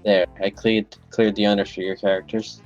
There, I cleared the honors for your characters.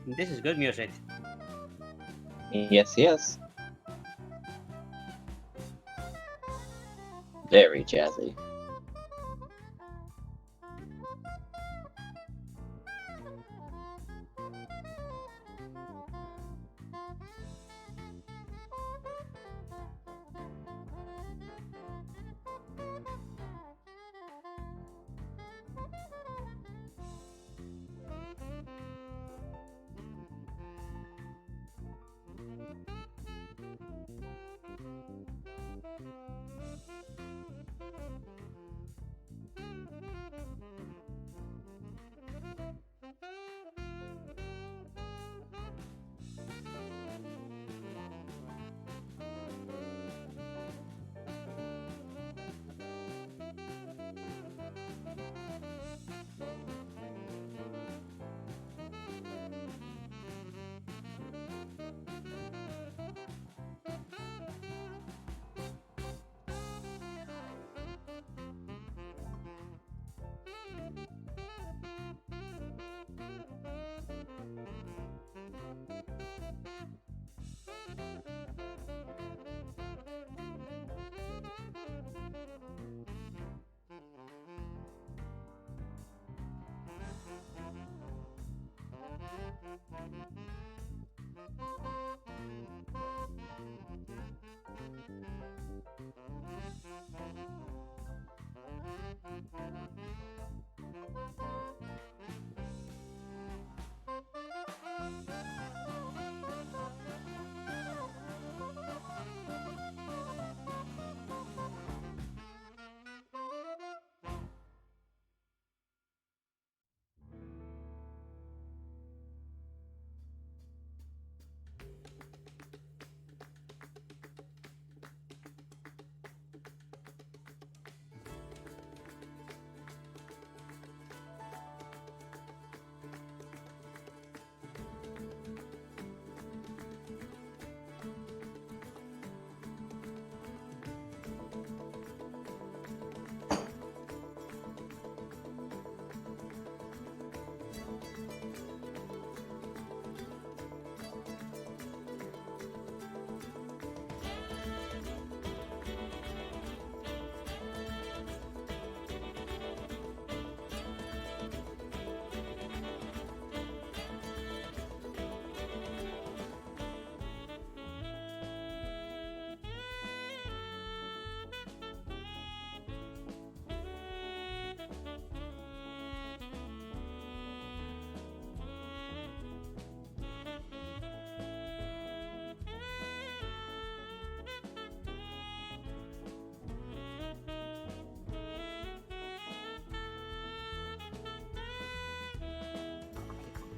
This is good music. Yes, yes. Very jazzy.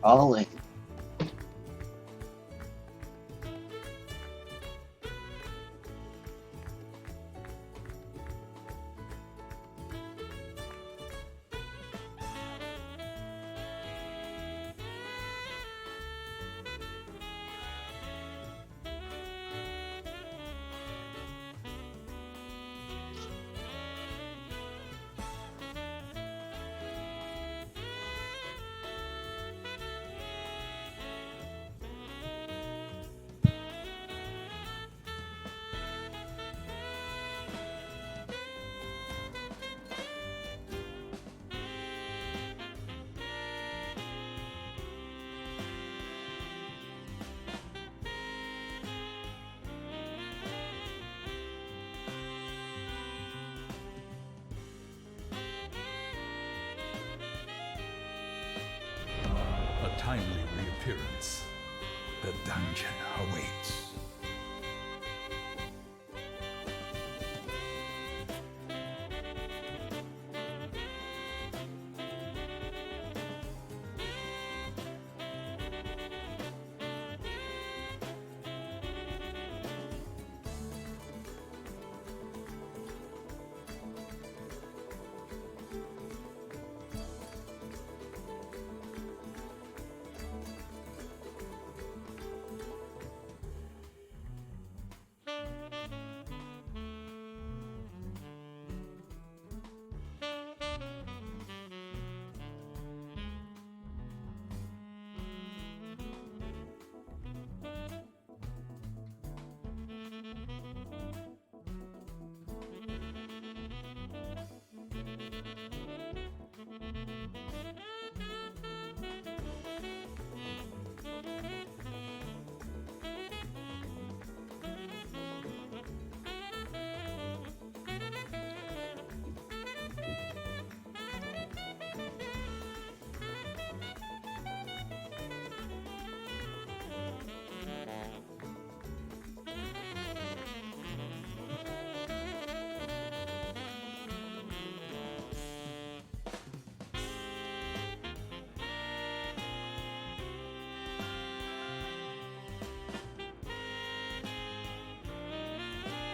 All in. A timely reappearance. The dungeon awaits.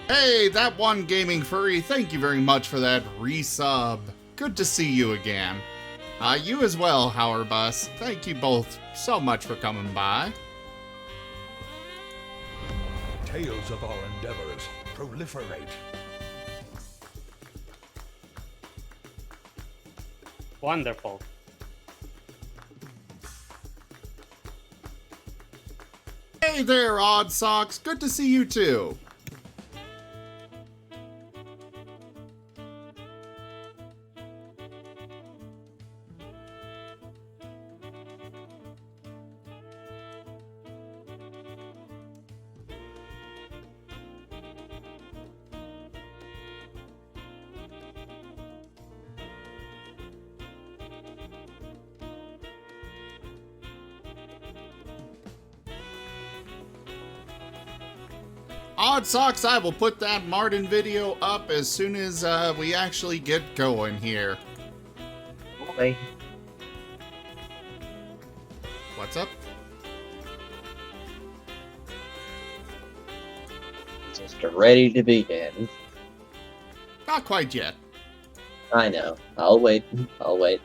Hey, that one gaming furry, thank you very much for that resub. Good to see you again. You as well, Howard Bus. Thank you both so much for coming by. Tales of our endeavors proliferate. Wonderful. Hey there, Odd Socks. Good to see you too. Odd Socks, I will put that Martin video up as soon as we actually get going here. Okay. What's up? Just ready to begin. Not quite yet. I know. I'll wait. I'll wait.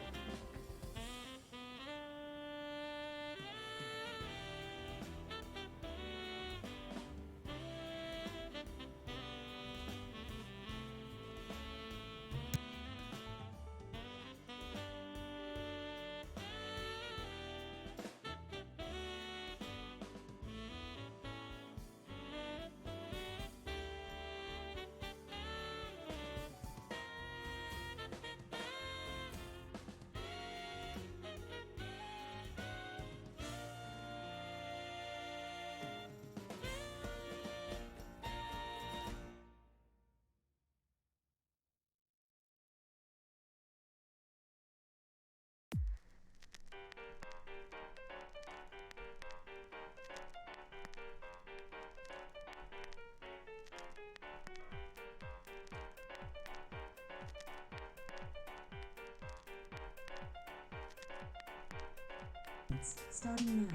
minutes, starting now.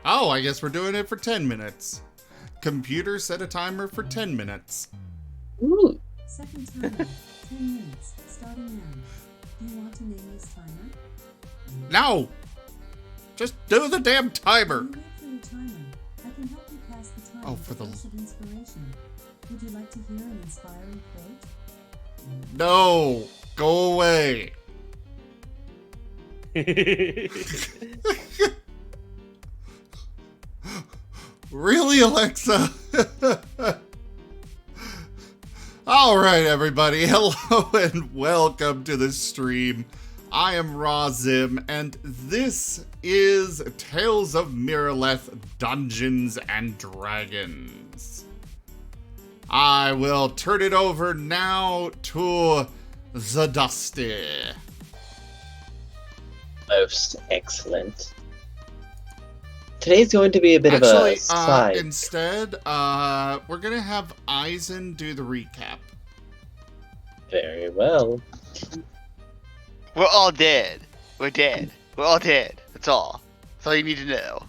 Oh, I guess we're doing it for 10 minutes. Computer set a timer for 10 minutes. Ooh. Second timer, 10 minutes, starting now. Do you want to name this timer? No! Just do the damn timer! While you wait for your timer, I can help you pass the time Oh, with for a the- dose of inspiration. Would you like to hear an inspiring quote? No! Go away! Really, Alexa? Alright, everybody. Hello and welcome to the stream. I am Razim, and this is Tales of Miraleth Dungeons and Dragons. I will turn it over now to the Dusty. Most excellent. Today's going to be a bit of Actually, a side. instead, we're gonna have Eisen do the recap. Very well. We're all dead. We're dead. We're all dead. That's all. That's all you need to know.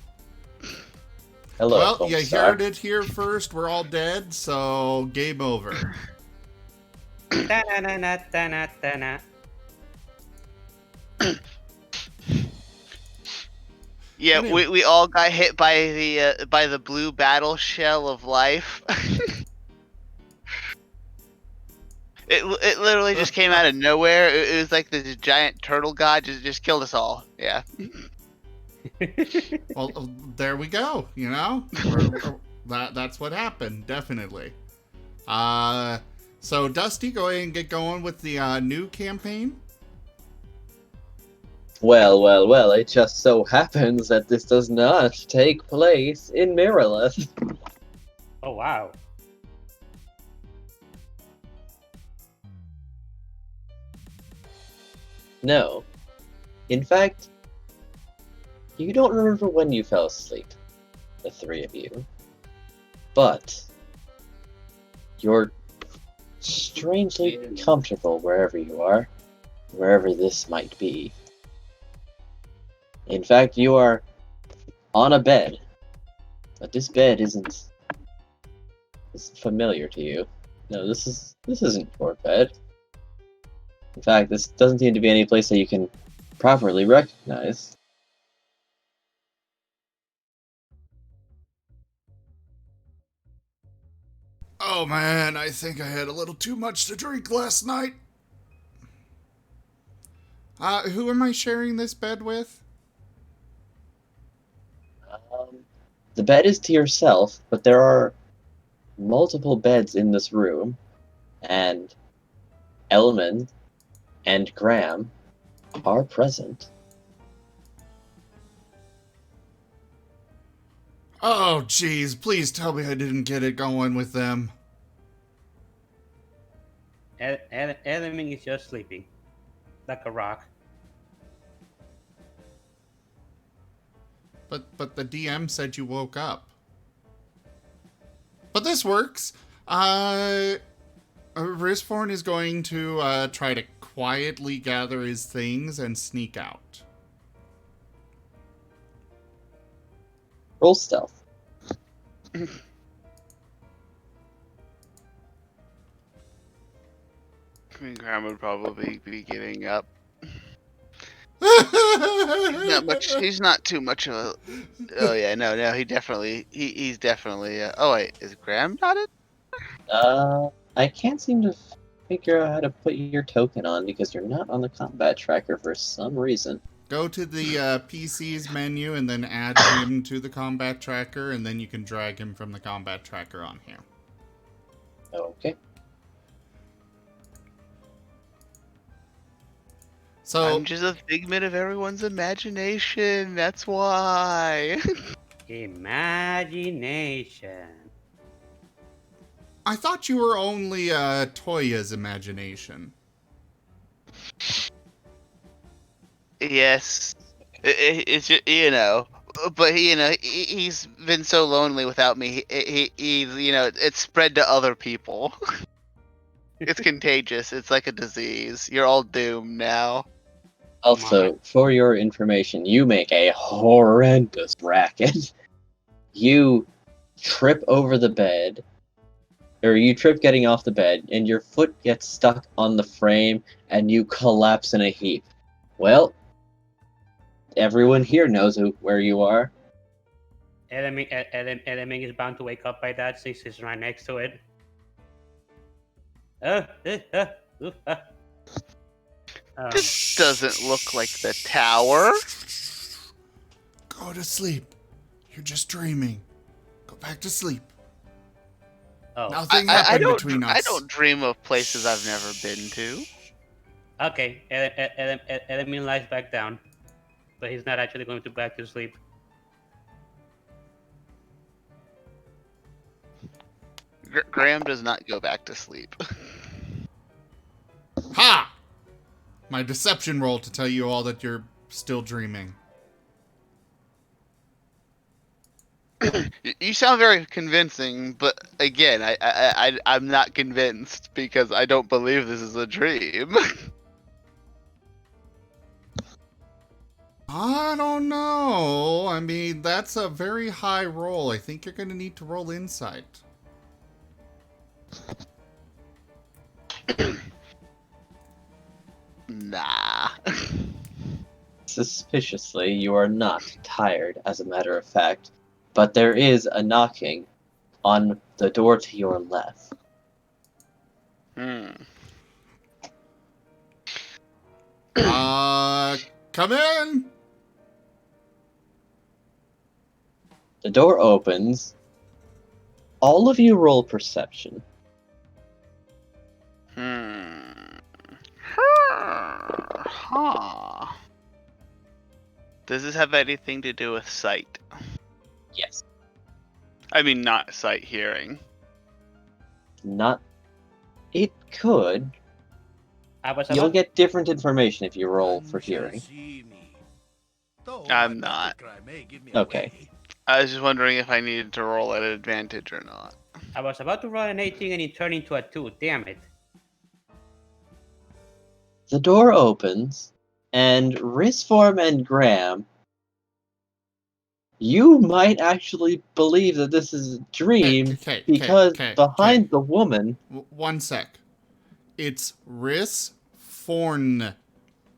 Hello, Well, Foam you Star. heard it here first. We're all dead, so game over. Da-na-na-na-na-na-na. Yeah, Anyway. we all got hit by the blue battle shell of life. It literally just came out of nowhere. It was like the giant turtle god just killed us all. Yeah. Well, there we go. You know, that's what happened. Definitely. So Dusty, go ahead and get going with the new campaign. Well, it just so happens that this does not take place in Miraleth. Oh wow. No. In fact, you don't remember when you fell asleep, the three of you. But you're strangely comfortable wherever you are, wherever this might be. In fact, you are on a bed, but this bed isn't familiar to you. No, this isn't your bed. In fact, this doesn't seem to be any place that you can properly recognize. Oh man, I think I had a little too much to drink last night. Who am I sharing this bed with? The bed is to yourself, but there are multiple beds in this room, and Elman and Graham are present. Oh, geez, please tell me I didn't get it going with them. Element is just sleeping, like a rock. But the DM said you woke up. But this works. Risforn is going to try to quietly gather his things and sneak out. Roll stealth. I mean, Graham would probably be giving up. He's not too much of a. Oh yeah, no, he's definitely. Oh wait, is Graham not it? I can't seem to figure out how to put your token on because you're not on the combat tracker for some reason. Go to the PC's menu and then add him to the combat tracker, and then you can drag him from the combat tracker on here. Okay. So I'm just a figment of everyone's imagination. That's why. Imagination. I thought you were only Toya's imagination. Yes, it's just, but he's been so lonely without me. He's it's spread to other people. It's contagious. It's like a disease. You're all doomed now. Also, for your information, you make a horrendous racket. You trip over the bed, or you trip getting off the bed, and your foot gets stuck on the frame, and you collapse in a heap. Well, everyone here knows where you are. Element is bound to wake up by that since he's right next to it. This doesn't look like the tower. Go to sleep. You're just dreaming. Go back to sleep. Oh, Nothing I happened don't. between us. I don't dream of places I've never been to. okay. Element lies back down, but he's not actually going to back to sleep. Graham does not go back to sleep. Ha! My deception roll to tell you all that you're still dreaming. You sound very convincing, but again, I'm not convinced because I don't believe this is a dream. I don't know. I mean, that's a very high roll. I think you're going to need to roll insight. Nah. Suspiciously, you are not tired, as a matter of fact, but there is a knocking on the door to your left. Come in! The door opens. All of you roll perception. Huh. Does this have anything to do with sight? Yes. I mean, not sight, hearing. Not. It could. You'll About get different information if you roll for hearing. I'm not. Okay. I was just wondering if I needed to roll at advantage or not. I was about to roll an 18 and it turned into a 2. Damn it. The door opens, and Risform and Graham, you might actually believe that this is a dream because behind the woman... One sec. It's Riss Forn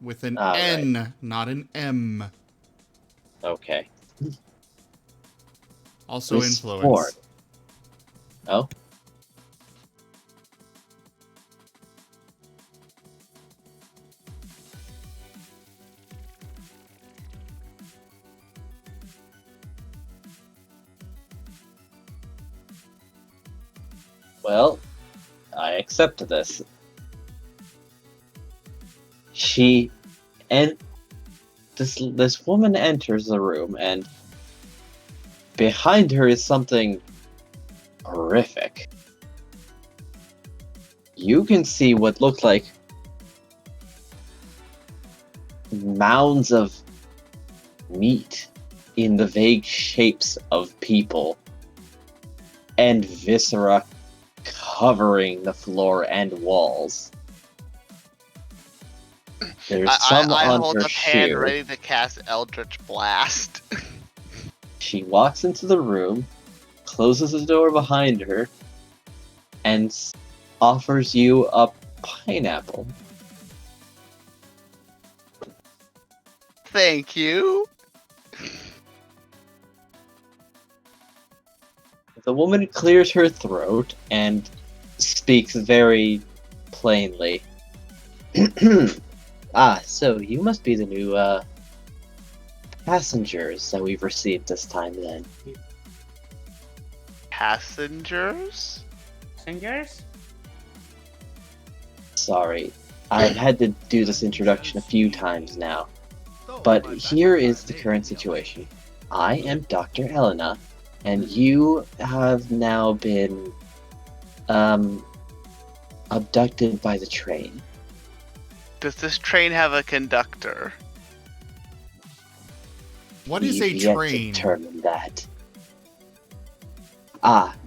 with an N, right. not an M. Okay. Also Riss influence. Forn. Oh? Well, I accept this. This woman enters the room, and behind her is something horrific. You can see what look like mounds of meat in the vague shapes of people, and viscera covering the floor and walls. There's some I on hold her up hand shoe. ready to cast Eldritch Blast. She walks into the room, closes the door behind her, and offers you a pineapple. Thank you. The woman clears her throat and speaks very plainly. So you must be the new, passengers that we've received this time, then. Passengers? Passengers? Sorry, I've had to do this introduction a few times now. But here is the current situation. I am Dr. Elena, and you have now been, abducted by the train. Does this train have a conductor? What is a We've yet to train? determine that.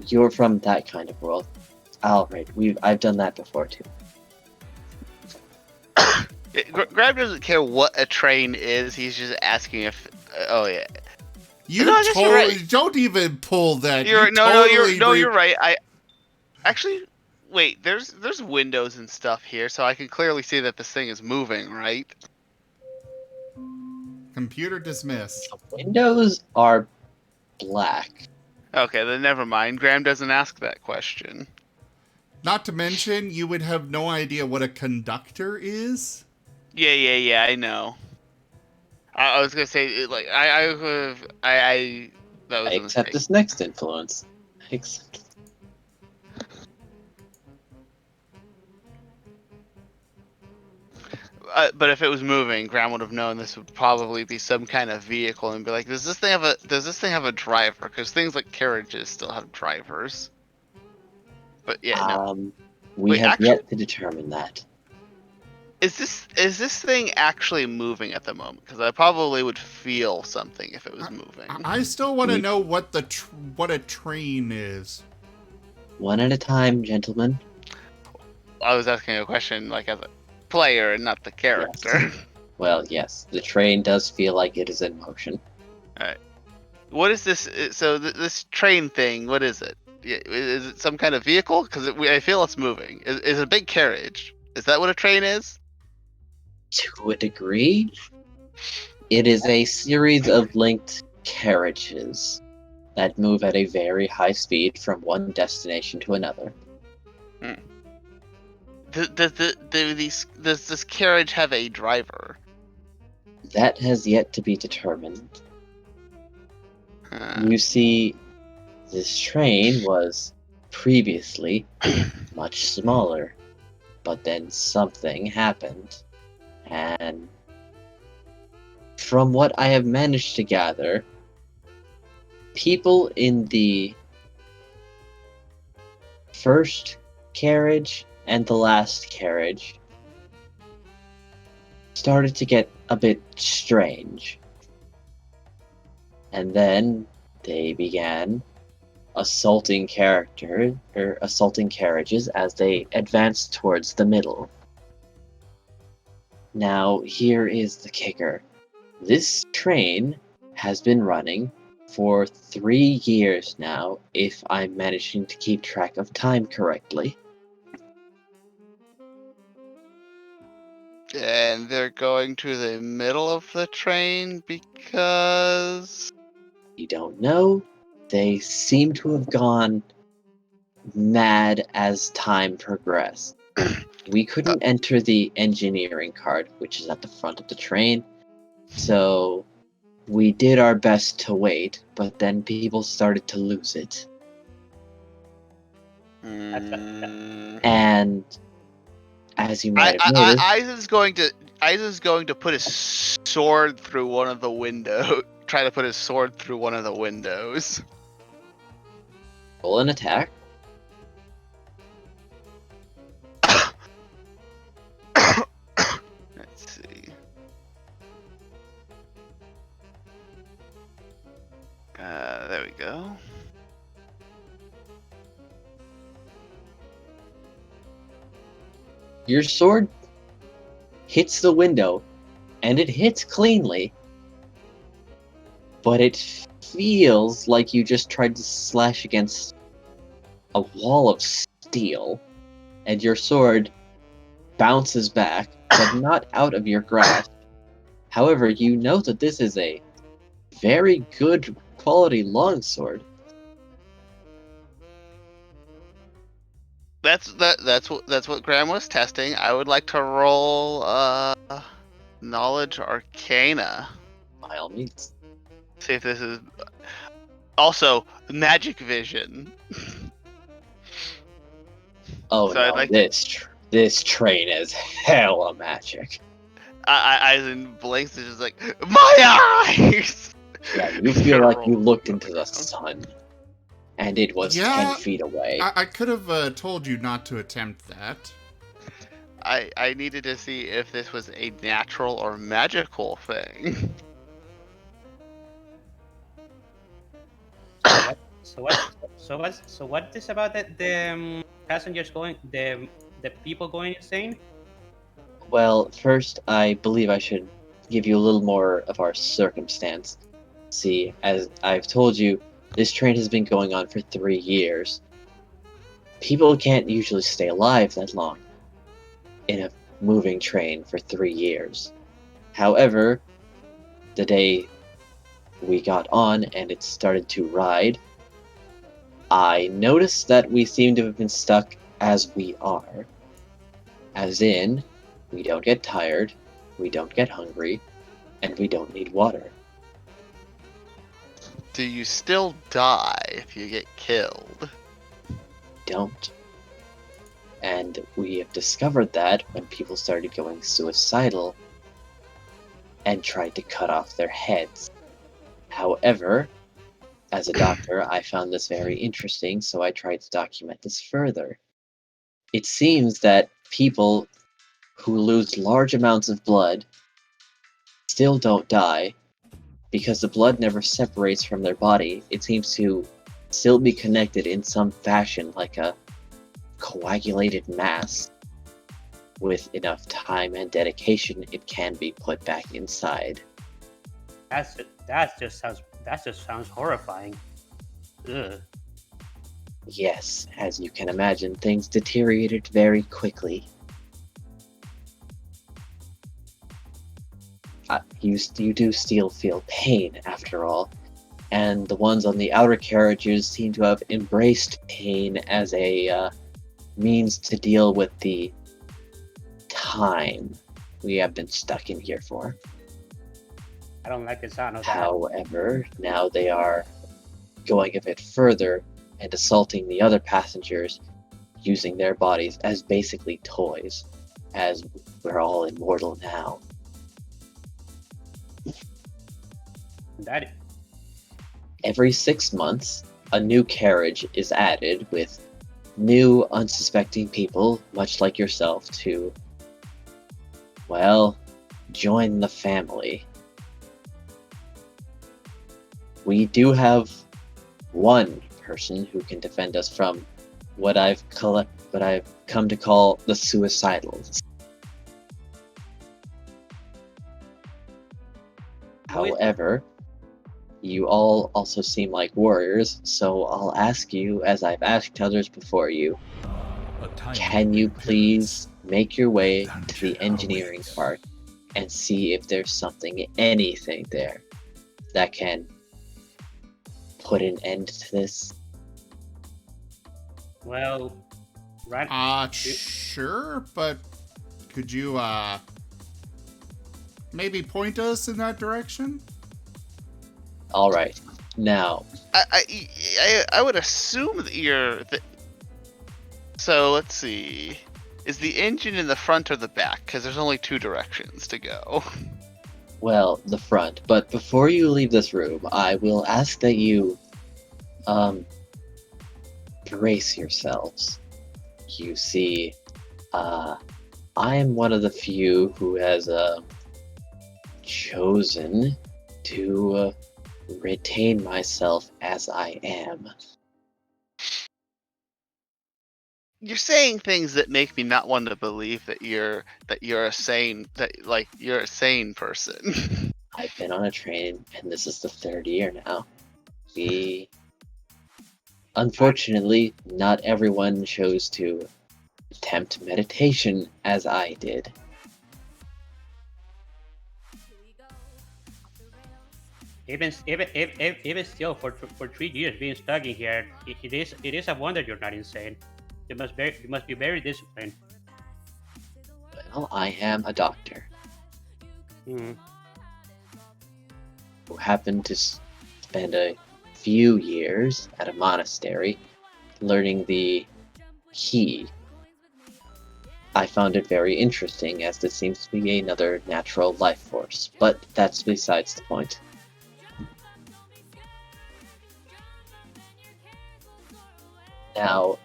You're from that kind of world. Alright, I've done that before too. Grab doesn't care what a train is. He's just asking if. Oh yeah. You No, I guess you're totally right. don't even pull that. You're you no, totally you're right. I actually wait. There's windows and stuff here, so I can clearly see that this thing is moving, right? Computer dismiss. The windows are black. Okay, then never mind. Graham doesn't ask that question. Not to mention, you would have no idea what a conductor is. Yeah. I know. I was gonna say like I that I was a accept mistake. this next influence. I accept. But if it was moving, Graham would have known this would probably be some kind of vehicle and be like, does this thing have a driver? Because things like carriages still have drivers. But yeah, no. We Wait, have actually, yet to determine that. is this thing actually moving at the moment? Because I probably would feel something if it was moving. I still want to We- know what what a train is. One at a time, gentlemen. I was asking a question like as a player and not the character. Well, yes, the train does feel like it is in motion. What is this? So this train thing, what is it? Is it some kind of vehicle? Because I feel it's moving. Is it a big carriage? Is that what a train is? To a degree, it is a series of linked carriages that move at a very high speed from one destination to another. Does this carriage have a driver? That has yet to be determined. Uh, You see, this train was previously much smaller, but then something happened, and from what I have managed to gather, people in the first carriage and the last carriage started to get a bit strange. And then they began assaulting carriages as they advanced towards the middle. Now, here is the kicker. This train has been running for 3 years now, if I'm managing to keep track of time correctly. and they're going to the middle of the train because. You don't know? They seem to have gone mad as time progressed. We couldn't enter the engineering card, which is at the front of the train, so we did our best to wait, but then people started to lose it. And as you might have noticed, Isa's going to put his sword through one of the windows. Try to put his sword through one of the windows. roll an attack. Let's see. There we go. Your sword hits the window, and it hits cleanly, but it feels like you just tried to slash against a wall of steel, and your sword bounces back, but not out of your grasp. However, you know that this is a very good quality longsword. That's what Graham was testing. I would like to roll knowledge arcana. By all means. See if this is also magic vision. Oh So I'd no, like this train is hella magic. Eisen blinks and just like my eyes. Yeah, you feel like you looked into the sun, and it was Yeah, 10 feet away. I could have told you not to attempt that. I needed to see if this was a natural or magical thing. So what is about the passengers going the people going insane? Well, first, I believe I should give you a little more of our circumstance. See, as I've told you, this train has been going on for 3 years. People can't usually stay alive that long in a moving train for 3 years. However, the day we got on and it started to ride, I noticed that we seem to have been stuck as we are. As in, we don't get tired, we don't get hungry, and we don't need water. Do you still die if you get killed? Don't. And we have discovered that when people started going suicidal and tried to cut off their heads. However, as a doctor, I found this very interesting, so I tried to document this further. It seems that people who lose large amounts of blood still don't die because the blood never separates from their body. It seems to still be connected in some fashion, like a coagulated mass. With enough time and dedication, it can be put back inside. That just sounds horrifying. Ugh. Yes, as you can imagine, things deteriorated very quickly. You do still feel pain, after all, and the ones on the outer carriages seem to have embraced pain as a means to deal with the time we have been stuck in here for. I don't like the sound of that. However, now they are going a bit further and assaulting the other passengers, using their bodies as basically toys, as we're all immortal now. That Every 6 months, a new carriage is added with new unsuspecting people, much like yourself, to, well, join the family. We do have one person who can defend us from what I've come to call the suicidals. Who is- However, you all also seem like warriors, so I'll ask you, as I've asked others before you, A tiny can you appearance. please make your way to Dungeon the engineering awaits. part and see if there's anything there that can put an end to this? well, right. Sure, but could you, maybe point us in that direction? All right, now I would assume that so let's see. Is the engine in the front or the back? Because there's only 2 directions to go. well, the front. But before you leave this room, I will ask that you, brace yourselves. You see, I am one of the few who has, chosen to retain myself as I am. You're saying things that make me not want to believe that you're a sane person. I've been on a train, and this is the 3rd year now. Unfortunately, not everyone chose to attempt meditation as I did. Even still, for 3 years being stuck in here, it is a wonder you're not insane. You must be very disciplined. Well, I am a doctor Mm. who happened to spend a few years at a monastery learning the key. I found it very interesting, as this seems to be another natural life force, but that's besides the point. Now,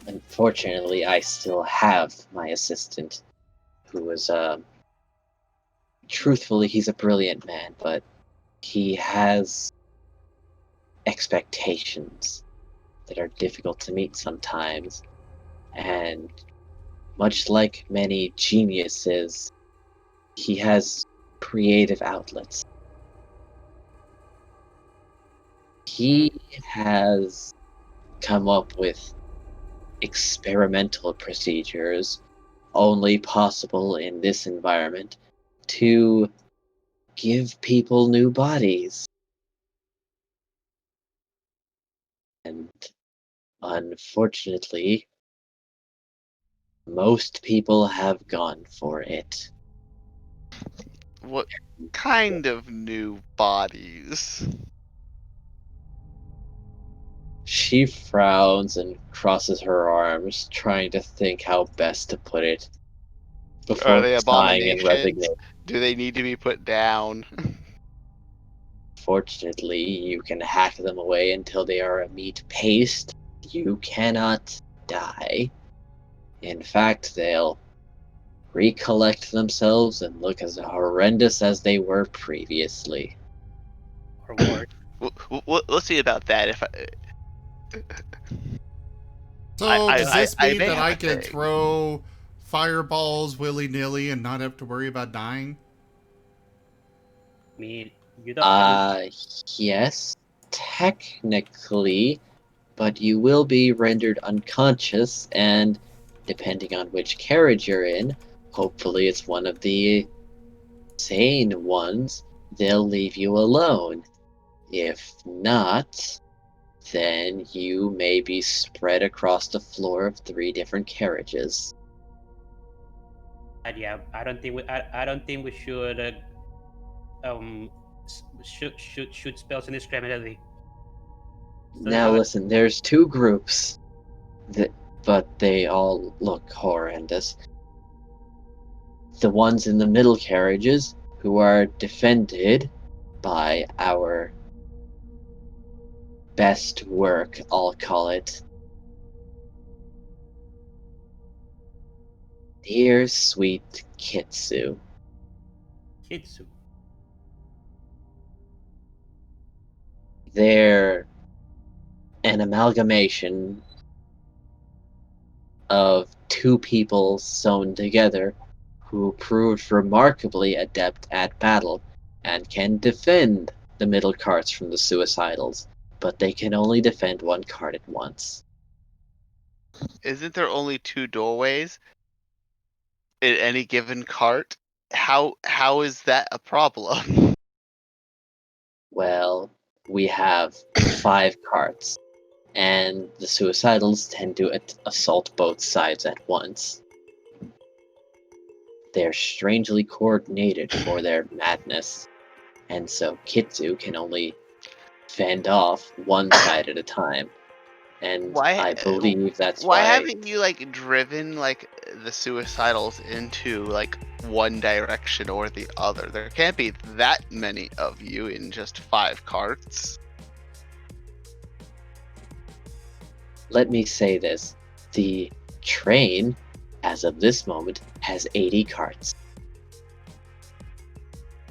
unfortunately, I still have my assistant, who is, truthfully, he's a brilliant man, but he has expectations that are difficult to meet sometimes, and much like many geniuses, he has creative outlets. He has come up with experimental procedures only possible in this environment to give people new bodies. And unfortunately, most people have gone for it. What kind of new bodies? She frowns and crosses her arms, trying to think how best to put it Are before they sighing in abominations? resignation. Do they need to be put down? Fortunately, you can hack them away until they are a meat paste. You cannot die. In fact, they'll recollect themselves and look as horrendous as they were previously. Or worse. We'll see about that. If So does this I mean may that have I a can thing. throw fireballs willy-nilly and not have to worry about dying? I mean, you don't. I mean, Yes, technically, but you will be rendered unconscious, and depending on which carriage you're in, hopefully it's one of the sane ones, they'll leave you alone. If not, then you may be spread across the floor of 3 different carriages. yeah, I don't think I don't think we should shoot spells indiscriminately. So Now listen, there's 2 groups, that, but they all look horrendous. The ones in the middle carriages, who are defended by our best work, I'll call it. Dear sweet Kitsu. Kitsu. They're an amalgamation of 2 people sewn together who proved remarkably adept at battle and can defend the middle carts from the suicidals, but they can only defend one cart at once. Isn't there only 2 doorways in any given cart? How is that a problem? Well, we have 5 carts, and the suicidals tend to assault both sides at once. They're strangely coordinated for their madness, and so Kitsu can only fend off one side at a time. And Why I believe that's why why. haven't you like driven like the suicidals into like one direction or the other? There can't be that many of you in just 5 carts. Let me say this: the train, as of this moment, has 80 carts.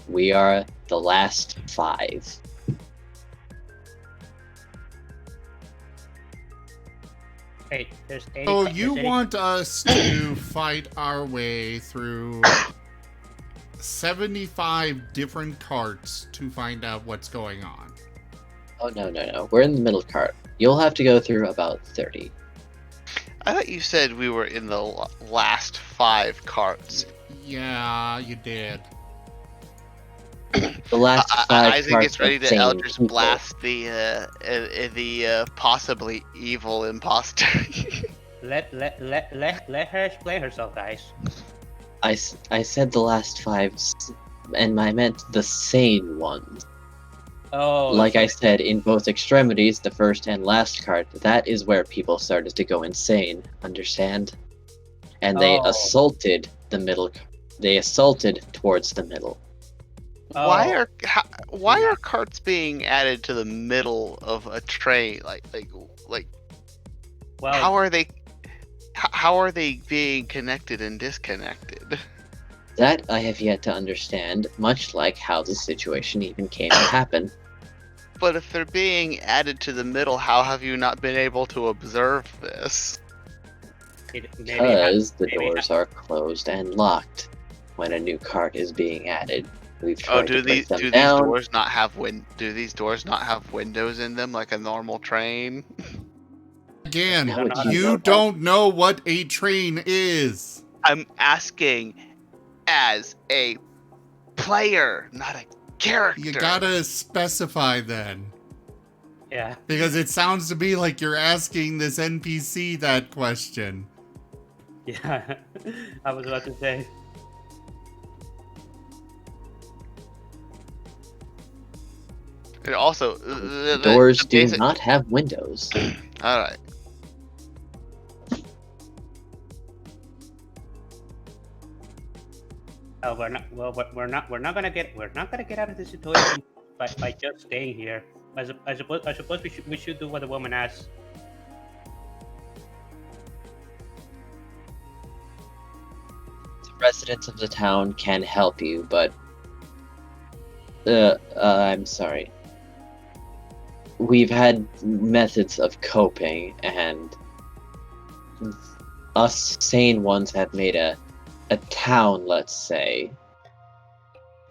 We are the last 5. Hey, there's 80. So there's you 80 want us to fight our way through 75 different carts to find out what's going on? Oh, no. We're in the middle cart. You'll have to go through about 30. I thought you said we were in the last 5 carts. Yeah, you did. The last 5 Isaac carts gets ready are to sane Eldritch people. blast the possibly evil imposter. let her explain herself, guys. I said the last 5, and I meant the sane ones. Oh, Like so I said, in both extremities, the first and last cart, that is where people started to go insane, understand? And they Oh. assaulted the middle. They assaulted towards the middle. Why Oh. are carts being added to the middle of a train? Well, how are they being connected and disconnected? That I have yet to understand, much like how the situation even came to happen. But if they're being added to the middle, how have you not been able to observe this? Because the doors are closed and locked when a new cart is being added. We've Oh, tried to break them do these down. doors not have do these doors not have windows in them like a normal train? Again, How would you know that? don't know what a train is. I'm asking as a player, not a character. You gotta specify then. Yeah. Because it sounds to me like you're asking this NPC that question. Yeah. I was about to say. And also, The doors the do basic. not have windows. All right. We're not. Well, we're not gonna get. We're not gonna get out of this situation by just staying here. I suppose we should do what the woman asks. The residents of the town can help you, but I'm sorry. We've had methods of coping, and us sane ones have made a town, let's say,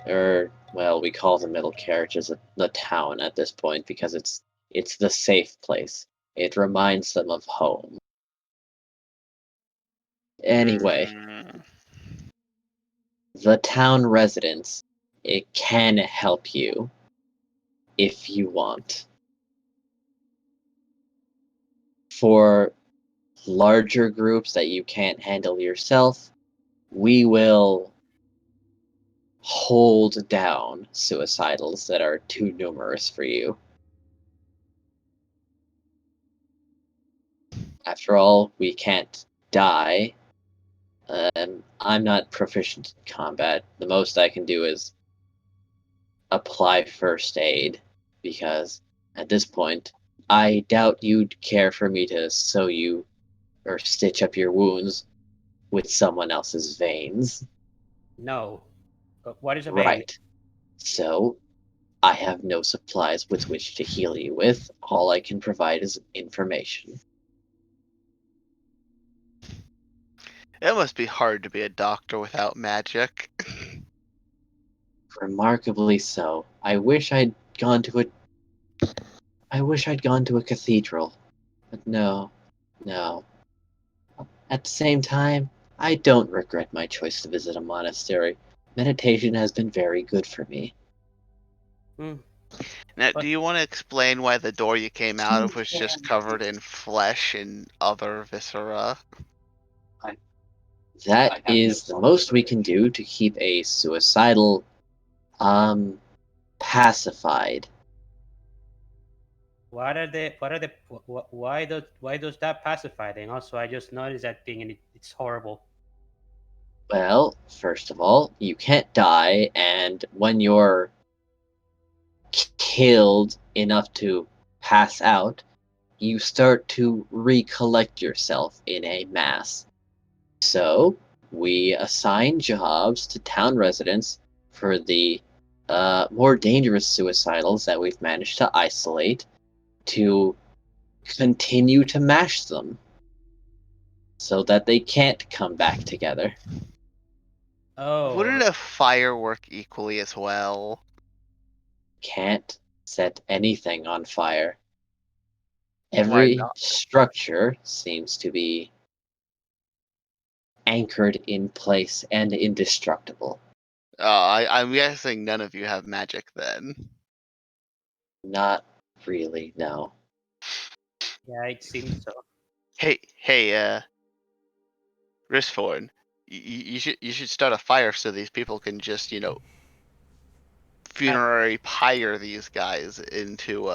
or well, we call the middle carriages the town at this point because it's the safe place. It reminds them of home. Anyway, Mm, the town residents, it can help you if you want. For larger groups that you can't handle yourself, we will hold down suicidals that are too numerous for you. After all, we can't die. I'm not proficient in combat. The most I can do is apply first aid, because at this point, I doubt you'd care for me to sew you or stitch up your wounds with someone else's veins. No. But what is a vein? Right. So, I have no supplies with which to heal you with. All I can provide is information. it must be hard to be a doctor without magic. Remarkably so. I wish I'd gone to a cathedral. But no. No. At the same time, I don't regret my choice to visit a monastery. Meditation has been very good for me. Hmm. Now, But- do you want to explain why the door you came out of was just covered in flesh and other viscera? That is the most we can do to keep a suicidal, pacified. What are the? What are the? Why does that pacify thing? Also, I just noticed that thing and it's horrible. Well, first of all, you can't die, and when you're killed enough to pass out, you start to recollect yourself in a mass. So, we assign jobs to town residents for the more dangerous suicidals that we've managed to isolate to continue to mash them so that they can't come back together. Oh. Wouldn't a fire work equally as well? Can't set anything on fire. Why Every not? structure seems to be anchored in place and indestructible. I'm guessing none of you have magic then. Not really, no. Yeah, it seems so. Hey, Risforn, you should start a fire so these people can just funerary pyre these guys into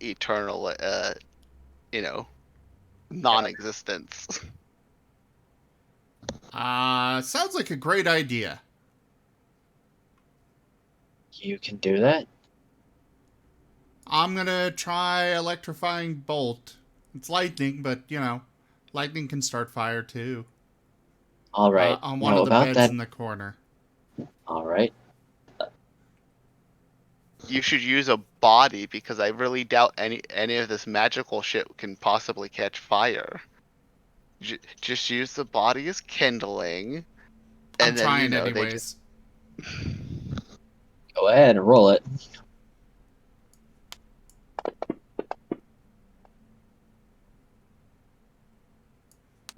eternal non-existence. Sounds like a great idea. You can do that? I'm gonna try electrifying bolt. It's lightning, but lightning can start fire too. Alright. On one Now of the about beds that. in the corner. Alright. You should use a body because I really doubt any of this magical shit can possibly catch fire. Just use the body as kindling. I'm And then, trying they anyways. Go ahead and roll it.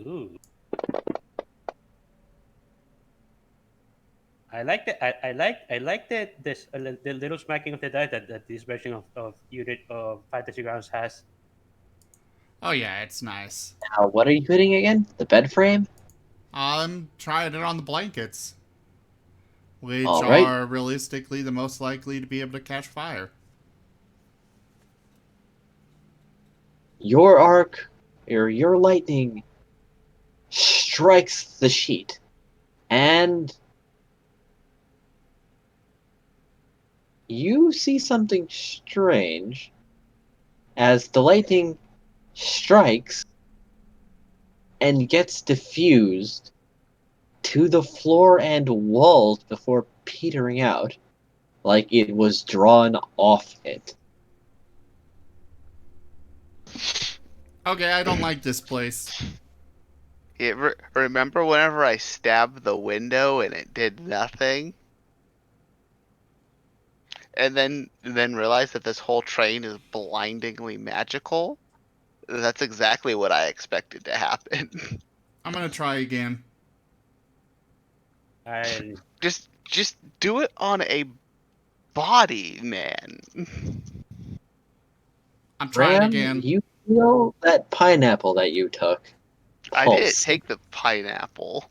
Ooh. I like the little smacking of the die that this version of unit of fantasy grounds has. Oh yeah, it's nice. Now, what are you hitting again? The bed frame? I'm trying it on the blankets, which All right. are realistically the most likely to be able to catch fire. Your arc, or your lightning, strikes the sheet, and you see something strange as the lightning strikes and gets diffused to the floor and walls before petering out, like it was drawn off it. Okay, I don't like this place. remember whenever I stabbed the window and it did nothing? And then realized that this whole train is blindingly magical? That's exactly what I expected to happen. I'm gonna try again. I just do it on a body, man. I'm trying Ram, again. you feel that pineapple that you took I didn't pulse. take the pineapple.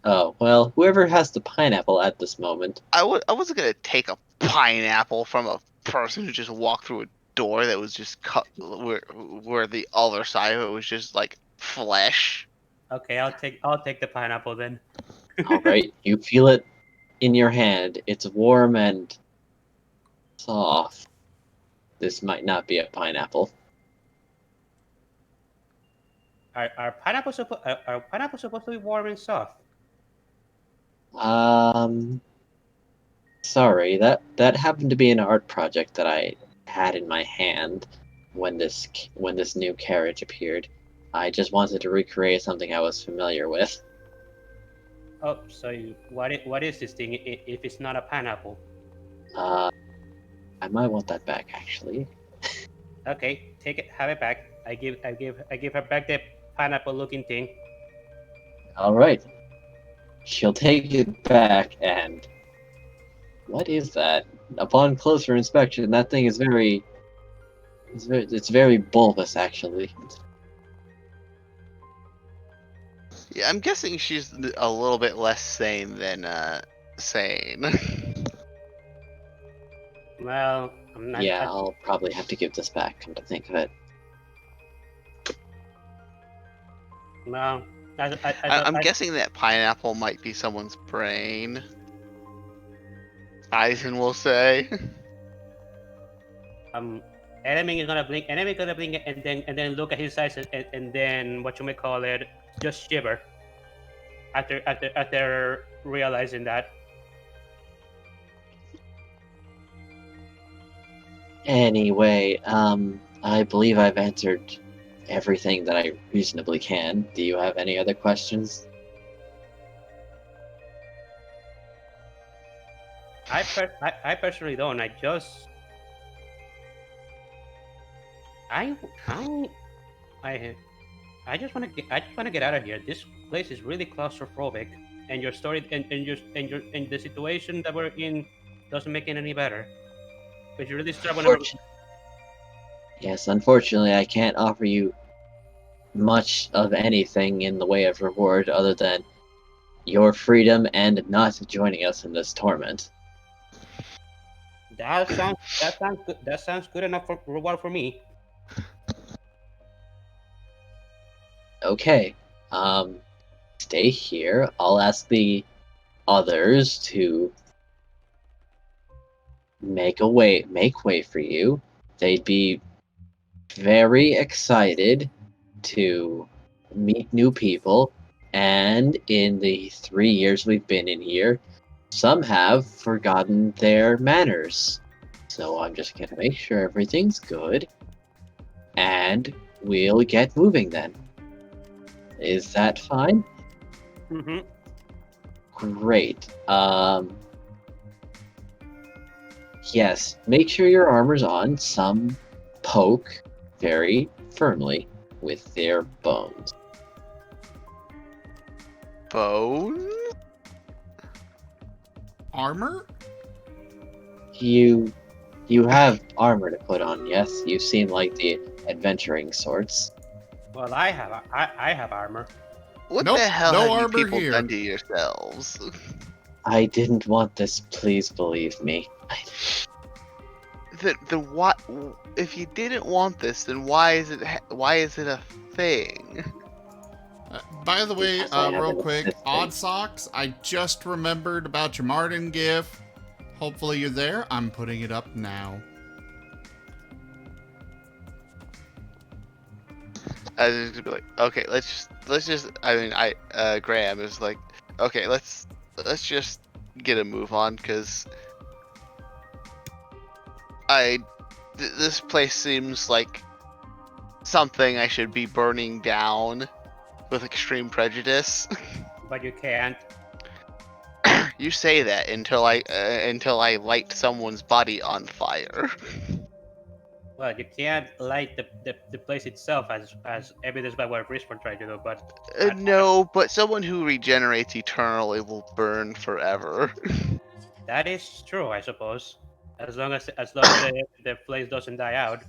Oh, well, whoever has the pineapple at this moment. I wasn't gonna take a pineapple from a person who just walked through a door that was just cut where the other side of it was just like flesh. okay. I'll take the pineapple then. Alright, you feel it in your hand. It's warm and soft. This might not be a pineapple. Are pineapples supposed to be warm and soft? Sorry, that happened to be an art project that I had in my hand when this new carriage appeared. I just wanted to recreate something I was familiar with. Oh, so what is this thing if it's not a pineapple? I might want that back actually. Okay, take it, have it back. I give her back the pineapple looking thing. Alright. She'll take it back and what is that? Upon closer inspection, that thing is it's very bulbous actually. Yeah, I'm guessing she's a little bit less sane than sane. Well, I'm not. Yeah, I'll probably have to give this back, come to think of it. No, I'm guessing that pineapple might be someone's brain. Eisen will say. Enemy is gonna blink. Enemy gonna blink, and then look at his eyes, and then what you may call it, just shiver. After realizing that. Anyway, I believe I've answered everything that I reasonably can. Do you have any other questions? I personally don't. I just I want to get out of here. This place is really claustrophobic, and your story and the situation that we're in doesn't make it any better. But you really start whenever. Yes, unfortunately, I can't offer you much of anything in the way of reward other than your freedom and not joining us in this torment. That sounds good. That sounds good enough for reward for me. Okay, stay here. I'll ask the others to make way for you. They'd be very excited to meet new people, and in the 3 years we've been in here, some have forgotten their manners. So I'm just gonna make sure everything's good, and we'll get moving then. Is that fine? Mm-hmm. Great. Yes, make sure your armor's on. Some poke very firmly with their bones. Bone? Armor? You have armor to put on, yes? You seem like the adventuring sorts. Well, I have armor. What Nope, the hell no have you armor people here. done to yourselves? I didn't want this, please believe me. The what? If you didn't want this, then why is it a thing? By the way, Because I have real an quick, assistant. Odd Socks, I just remembered about your Martin gif. Hopefully you're there. I'm putting it up now. I was just gonna be like, okay, let's just. I mean, Graham is like, okay, let's just get a move on, because this place seems like something I should be burning down with extreme prejudice. But you can't. You say that until I light someone's body on fire. Well, you can't light the place itself, as evidenced by what Respawn tried to do. But No, but someone who regenerates eternally will burn forever. that is true, I suppose. As long as the place doesn't die out.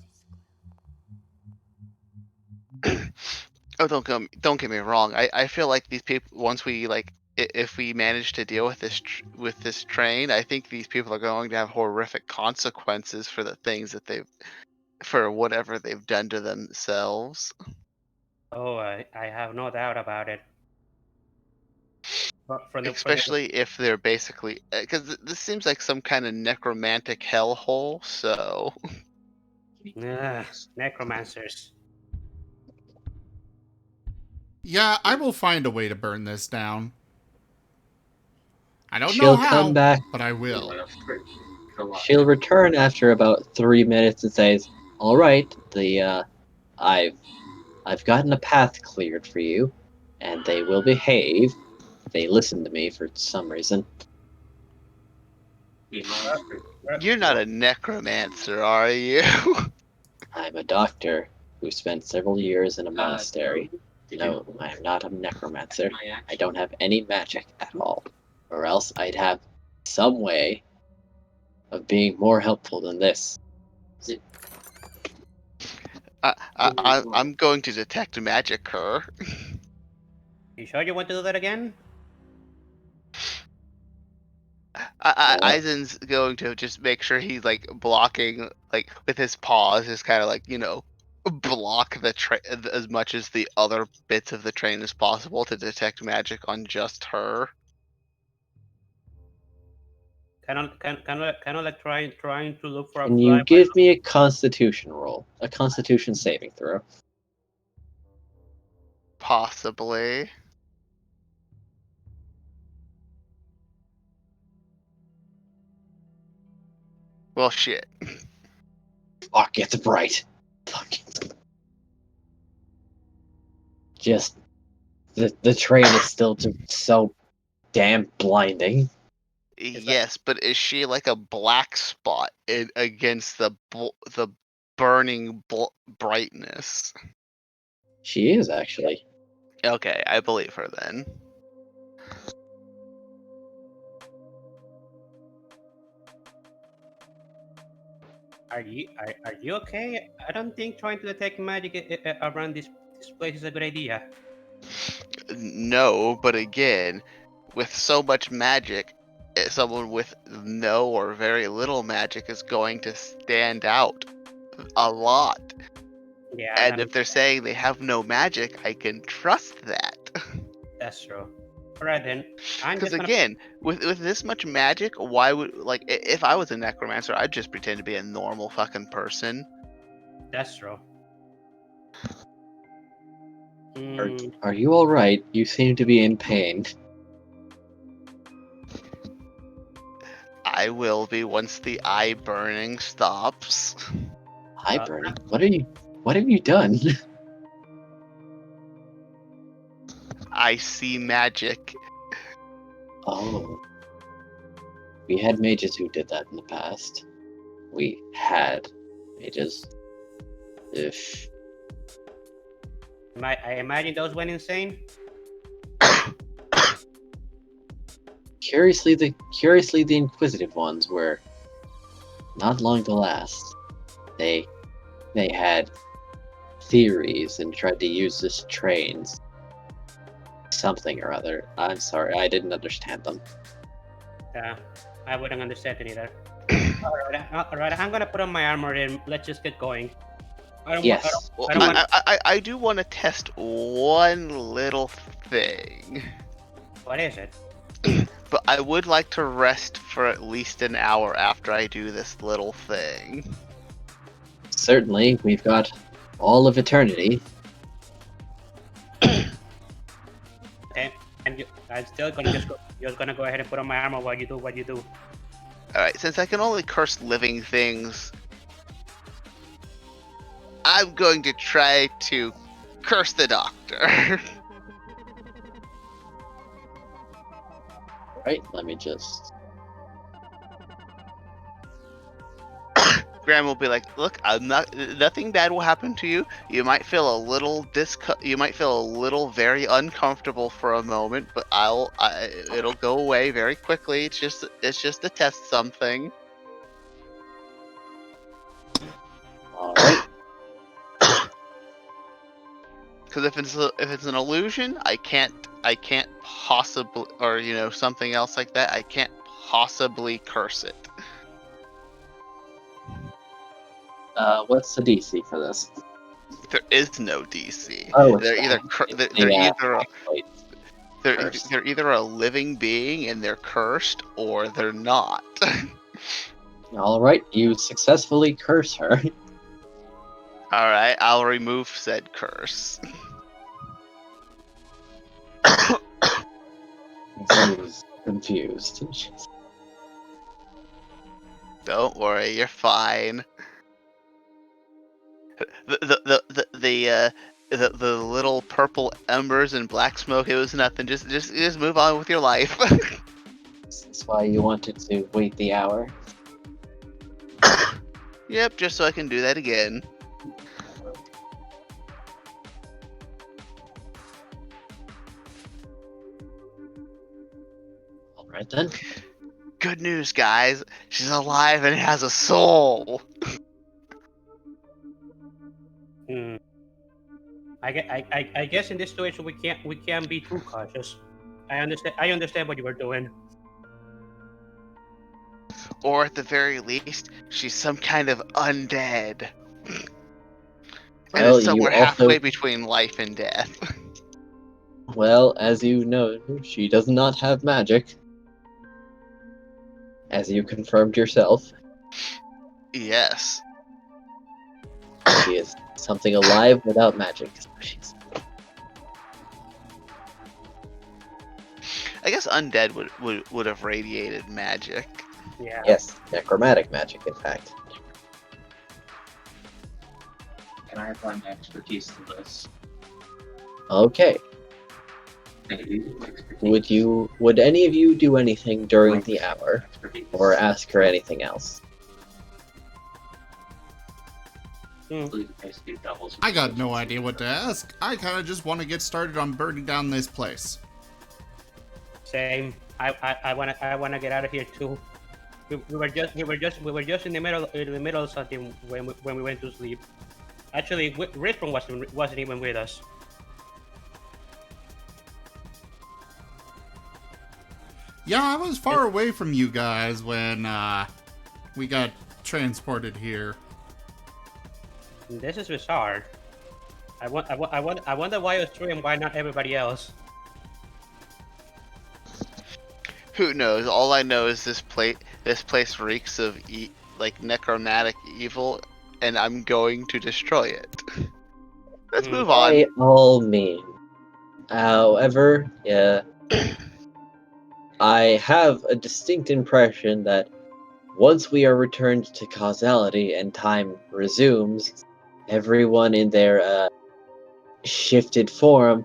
Oh, don't get me wrong. I feel like these people, once we like, if we manage to deal with this train, I think these people are going to have horrific consequences for the things that for whatever they've done to themselves. Oh, I have no doubt about it. From the Especially if they're basically, because this seems like some kind of necromantic hellhole. So necromancers. Yeah, I will find a way to burn this down. I don't She'll know how, come back. but I will. She'll return after about 3 minutes and says, "All right, I've gotten a path cleared for you, and they will behave. They listen to me for some reason. you're not a necromancer, are you? I'm a doctor who spent several years in a monastery. No, I am not a necromancer. I don't have any magic at all, or else I'd have some way of being more helpful than this." I'm going to detect magic her. You sure you want to do that again? Eisen's going to just make sure he's like blocking, like with his paws, just kind of like, block the train as much as the other bits of the train as possible to detect magic on just her. Kind of like trying to look for a Can fly. you give me a constitution roll? A constitution saving throw. Possibly. Well, shit. Fuck, it's bright. Fuck. Just the train is still just so damn blinding. Yes, but is she like a black spot against the burning brightness? She is actually. Okay, I believe her then. Are you okay? I don't think trying to detect magic around this place is a good idea. No, but again, with so much magic, someone with no or very little magic is going to stand out a lot. Yeah, And if they're saying they have no magic, I can trust that. that's true. All right then. I'm Because just gonna. again, with this much magic, why would, like, if I was a necromancer, I'd just pretend to be a normal fucking person. That's true. Are you all right? You seem to be in pain. I will be once the eye burning stops. Hi, Bernie. What have you done? I see magic. Oh. We had mages who did that in the past. We had mages. If I imagine those went insane. curiously the inquisitive ones were not long to last. They had theories and tried to use this to train something or other. I'm sorry, I didn't understand them. Yeah, I wouldn't understand it either. Alright, I'm gonna put on my armor and let's just get going. Yes. Well, I don't want. I do want to test one little thing. What is it? But I would like to rest for at least an hour after I do this little thing. Certainly, we've got all of eternity. Okay, I'm still gonna just gonna go ahead and put on my armor while you do what you do. Alright, since I can only curse living things, I'm going to try to curse the doctor. Right? Let me just. Graham will be like, "Look, nothing bad will happen to you. You might feel a little very uncomfortable for a moment, but it'll go away very quickly. It's just to test something." All right. Because if it's an illusion, I can't possibly, or something else like that, I can't possibly curse it. What's the DC for this? There is no DC. Oh, They're either they're either a living being and they're cursed, or they're not. All right, you successfully curse her. All right, I'll remove said curse. She's confused. Don't worry, you're fine. The little purple embers and black smoke, it was nothing. Just move on with your life. That's why you wanted to wait the hour. Yep, just so I can do that again. All right then. Good news, guys. She's alive and has a soul. Hmm. I guess in this situation we can't be too cautious. I understand what you were doing. Or at the very least, she's some kind of undead. And Well, it's you somewhere also- halfway between life and death. Well, as you know, she does not have magic. As you confirmed yourself, Yes. she is something alive without magic. She's... I guess undead would have radiated magic. Yeah. Yes, necromantic magic, in fact. Can I apply my expertise to this? Okay. Maybe. Would any of you do anything during the hour, Expertise. or ask her anything else? Basically doubles. I got no idea what to ask. I kind of just want to get started on burning down this place. Same. I wanna get out of here too. We were just in the middle of something when we went to sleep. Actually, Rispron wasn't even with us. Yeah, I was far away from you guys when we got transported here. This is bizarre. I wonder why it's true and why not everybody else. Who knows? All I know is this place reeks of necromantic evil, and I'm going to destroy it. Let's move on. By all means. However, yeah, I have a distinct impression that once we are returned to causality and time resumes, everyone in their shifted form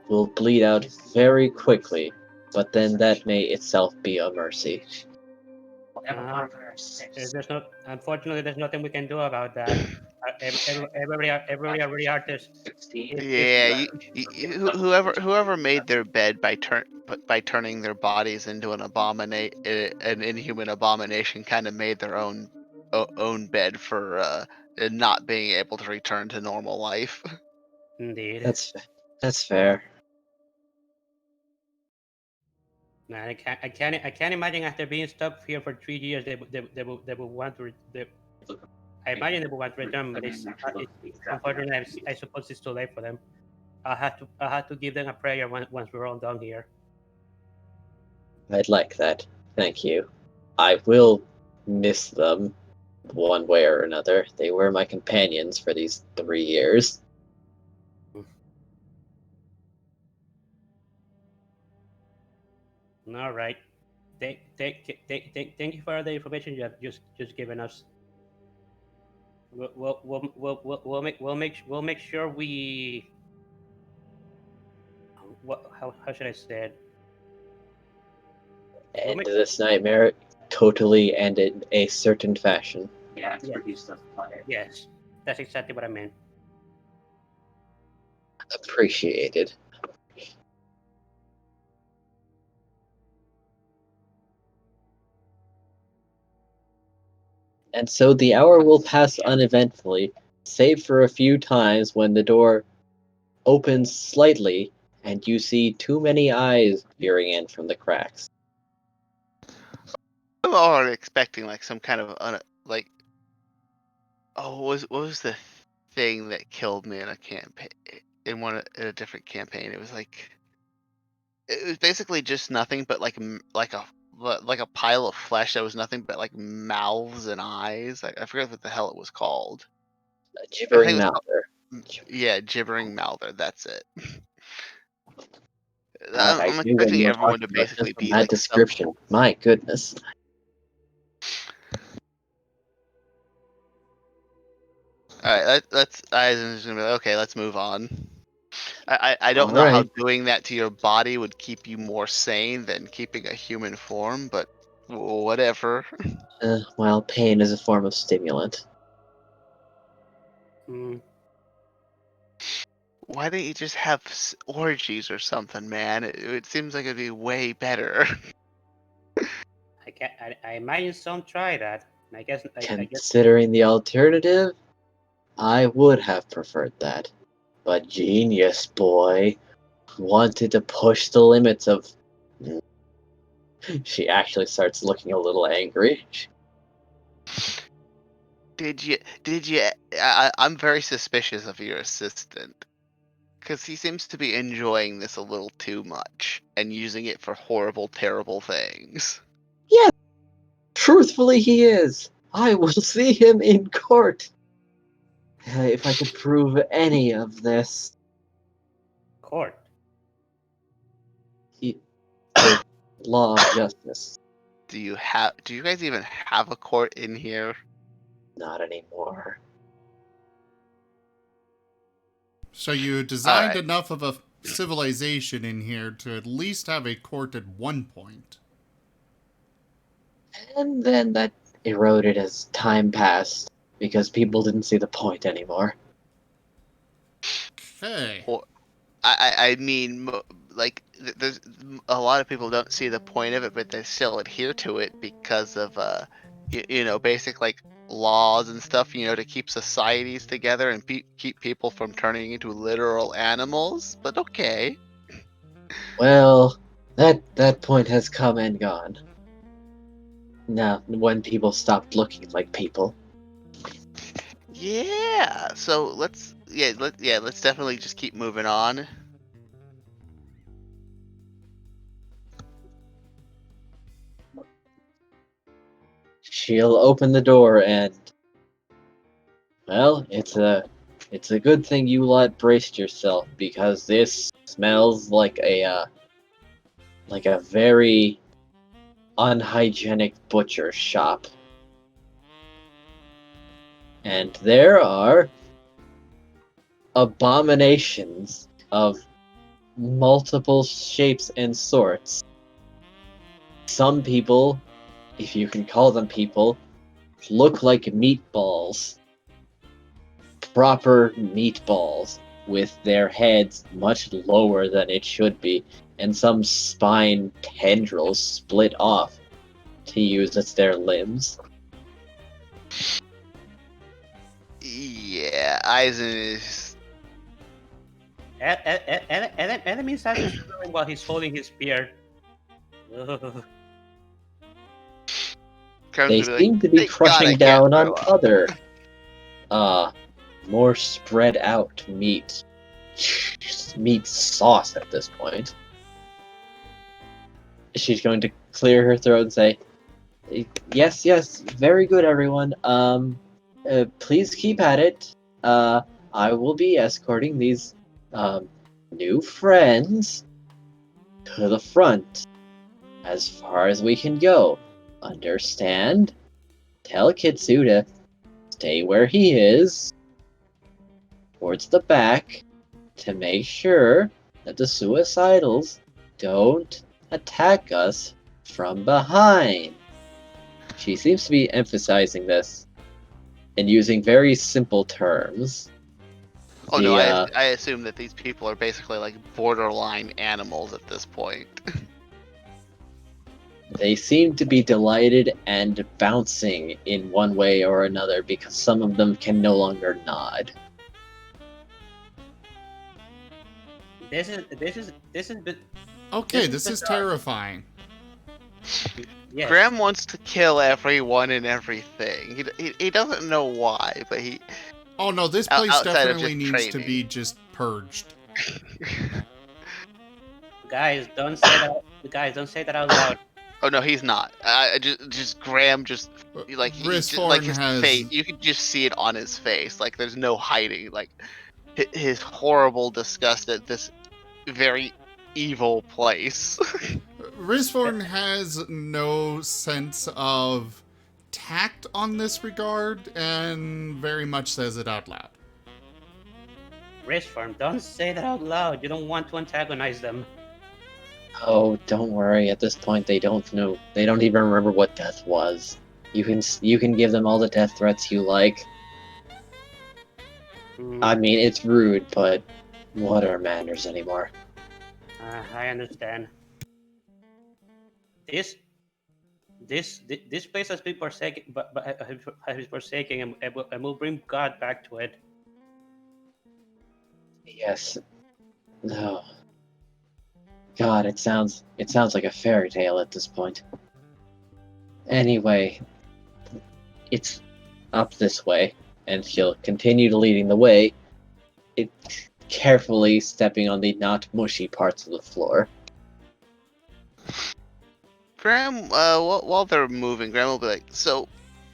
will bleed out very quickly, but then that may itself be a mercy. We'll have a Uh, bonfire at 6. Unfortunately, there's nothing we can do about that. Everybody already artist. 16. Yeah, whoever made their bed by turning their bodies into an inhuman abomination kind of made their own bed for not being able to return to normal life. Indeed. That's fair. Man, I can't imagine after being stuck here for 3 years, they would want to. I imagine they would want to return, but unfortunately, I suppose it's too late for them. I have to give them a prayer once we're all done here. I'd like that. Thank you. I will miss them one way or another. They were my companions for these 3 years. All right. Thank you for the information you have just given us. We'll make sure we. How should I say it? End this nightmare totally and in a certain fashion. Yeah, expertise doesn't fire. Yes, that's exactly what I meant. Appreciated. And so the hour will pass uneventfully, save for a few times when the door opens slightly and you see too many eyes peering in from the cracks. I'm already expecting like some kind of like, oh, what was the thing that killed me in a campaign in a different campaign? It was basically just nothing but like a pile of flesh that was nothing but like mouths and eyes. I forget what the hell it was called. A I think gibbering it was mouther. yeah, gibbering mouther. That's it. I I'm knew when expecting you were everyone talking to about just basically from be that like description. My goodness. All right, I was just gonna be like, okay, let's move on. I don't know how Alright. doing that to your body would keep you more sane than keeping a human form, but whatever. Well, pain is a form of stimulant. Mm, Why don't you just have orgies or something, man? It seems like it'd be way better. I imagine some try that. I guess. I guess. Considering the alternative, I would have preferred that. But Genius Boy wanted to push the limits of. She actually starts looking a little angry. Did you? I'm very suspicious of your assistant. Because he seems to be enjoying this a little too much and using it for horrible, terrible things. Yeah, truthfully, he is. I will see him in court. If I could prove any of this. Court. The law of justice. Do you guys even have a court in here? Not anymore. So you designed Alright. enough of a civilization in here to at least have a court at one point. And then that eroded as time passed because people didn't see the point anymore. Okay. Or I mean, like, there's a lot of people don't see the point of it, but they still adhere to it because of basic like laws and stuff, to keep societies together and keep people from turning into literal animals. But okay. Well, that point has come and gone. Now, when people stopped looking like people. Yeah. So let's definitely just keep moving on. She'll open the door and, well, it's a good thing you lot braced yourself because this smells like a very unhygienic butcher shop. And there are abominations of multiple shapes and sorts. Some people, if you can call them people, look like meatballs. Proper meatballs, with their heads much lower than it should be, and some spine tendrils split off to use as their limbs. Yeah, Eisen is. Enemy starts screaming while he's holding his spear. Ugh. Gram's They gonna be seem like, to be "Thank God crushing I can't down on throw up." other, more spread out meat sauce at this point. She's going to clear her throat and say, yes, very good, everyone. Please keep at it. I will be escorting these, new friends to the front as far as we can go. Understand? Tell Kitsu to stay where he is, towards the back, to make sure that the suicidals don't attack us from behind. She seems to be emphasizing this and using very simple terms. Oh no, The, I assume that these people are basically like borderline animals at this point. They seem to be delighted and bouncing in one way or another because some of them can no longer nod. This is Okay, This is this is bizarre. terrifying. yes. Graham wants to kill everyone and everything. He doesn't know why, but he. Oh no, this Out- place outside of definitely just needs to training. be just purged. Guys, don't say that. Guys, don't say that out loud. Oh no, he's not. Just Graham, just like Wristthorn his has face. You can just see it on his face. Like there's no hiding. Like his horrible disgust at this very evil place. Wristthorn has no sense of tact on this regard and very much says it out loud. Wrist farm, don't say that out loud. You don't want to antagonize them. Oh, don't worry. At this point, they don't know. They don't even remember what death was. You can give them all the death threats you like. I mean, it's rude, but what are manners anymore? I understand. This place has been forsaken, but has been forsaken, and we'll bring God back to it. Yes. No. God, it sounds like a fairy tale at this point. Anyway, it's up this way, and she'll continue leading the way, carefully stepping on the not mushy parts of the floor. Graham, while they're moving, Graham will be like, "So,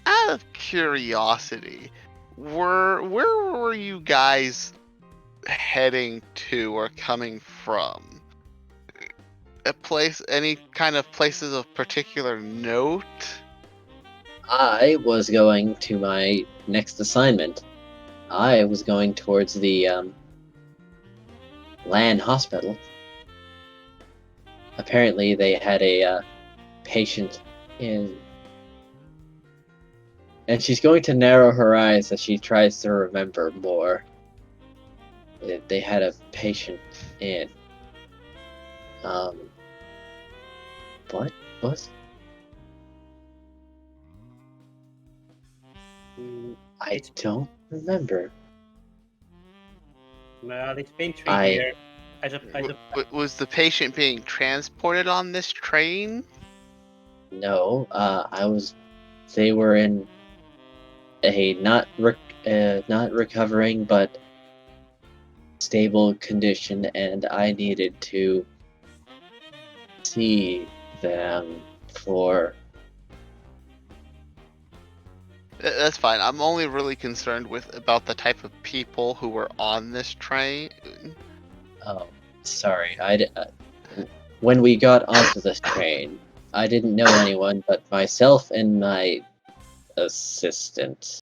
out of curiosity, where were you guys heading to or coming from? Any kind of places of particular note?" I was going to my next assignment. I was going towards the land hospital. Apparently, they had a patient in. And she's going to narrow her eyes as she tries to remember more. They had a patient in. What? I don't remember. Well, it's been 3 I- years. Was the patient being transported on this train? No, they were in a not recovering but stable condition, and I needed to see them for. That's fine. I'm only really concerned about the type of people who were on this train. Oh, sorry. When we got onto this train, I didn't know anyone but myself and my assistant.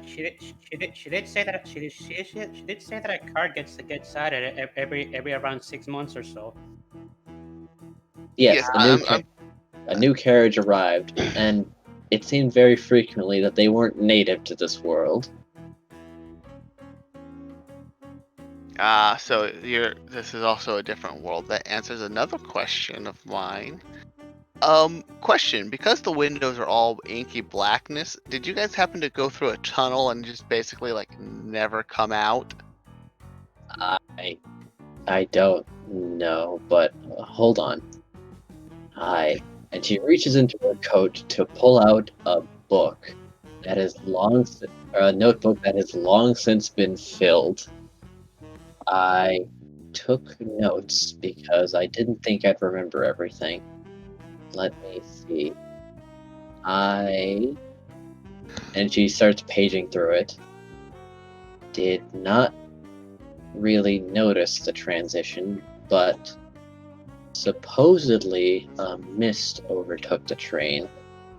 She did say that she did say that a car gets added every around 6 months or so. Yes, Yes, I'm a new carriage arrived, and it seemed very frequently that they weren't native to this world. so this is also a different world. That answers another question of mine. Question, because the windows are all inky blackness, did you guys happen to go through a tunnel and just basically like never come out? I don't know, but hold on. And she reaches into her coat to pull out a book that is a notebook that has long since been filled. I took notes because I didn't think I'd remember everything. Let me see. And she starts paging through it. Did not really notice the transition, but supposedly a mist overtook the train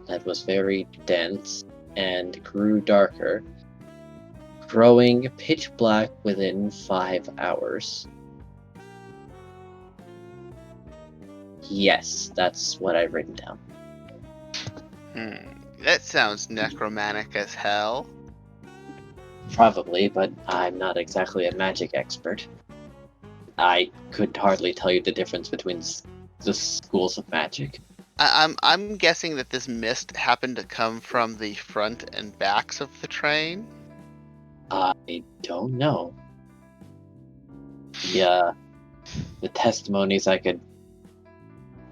that was very dense and grew darker, growing pitch black within 5 hours. Yes, that's what I've written down. That sounds necromantic as hell. Probably, but I'm not exactly a magic expert. I could hardly tell you the difference between the schools of magic. I'm guessing that this mist happened to come from the front and backs of the train. I don't know. Yeah, the testimonies I could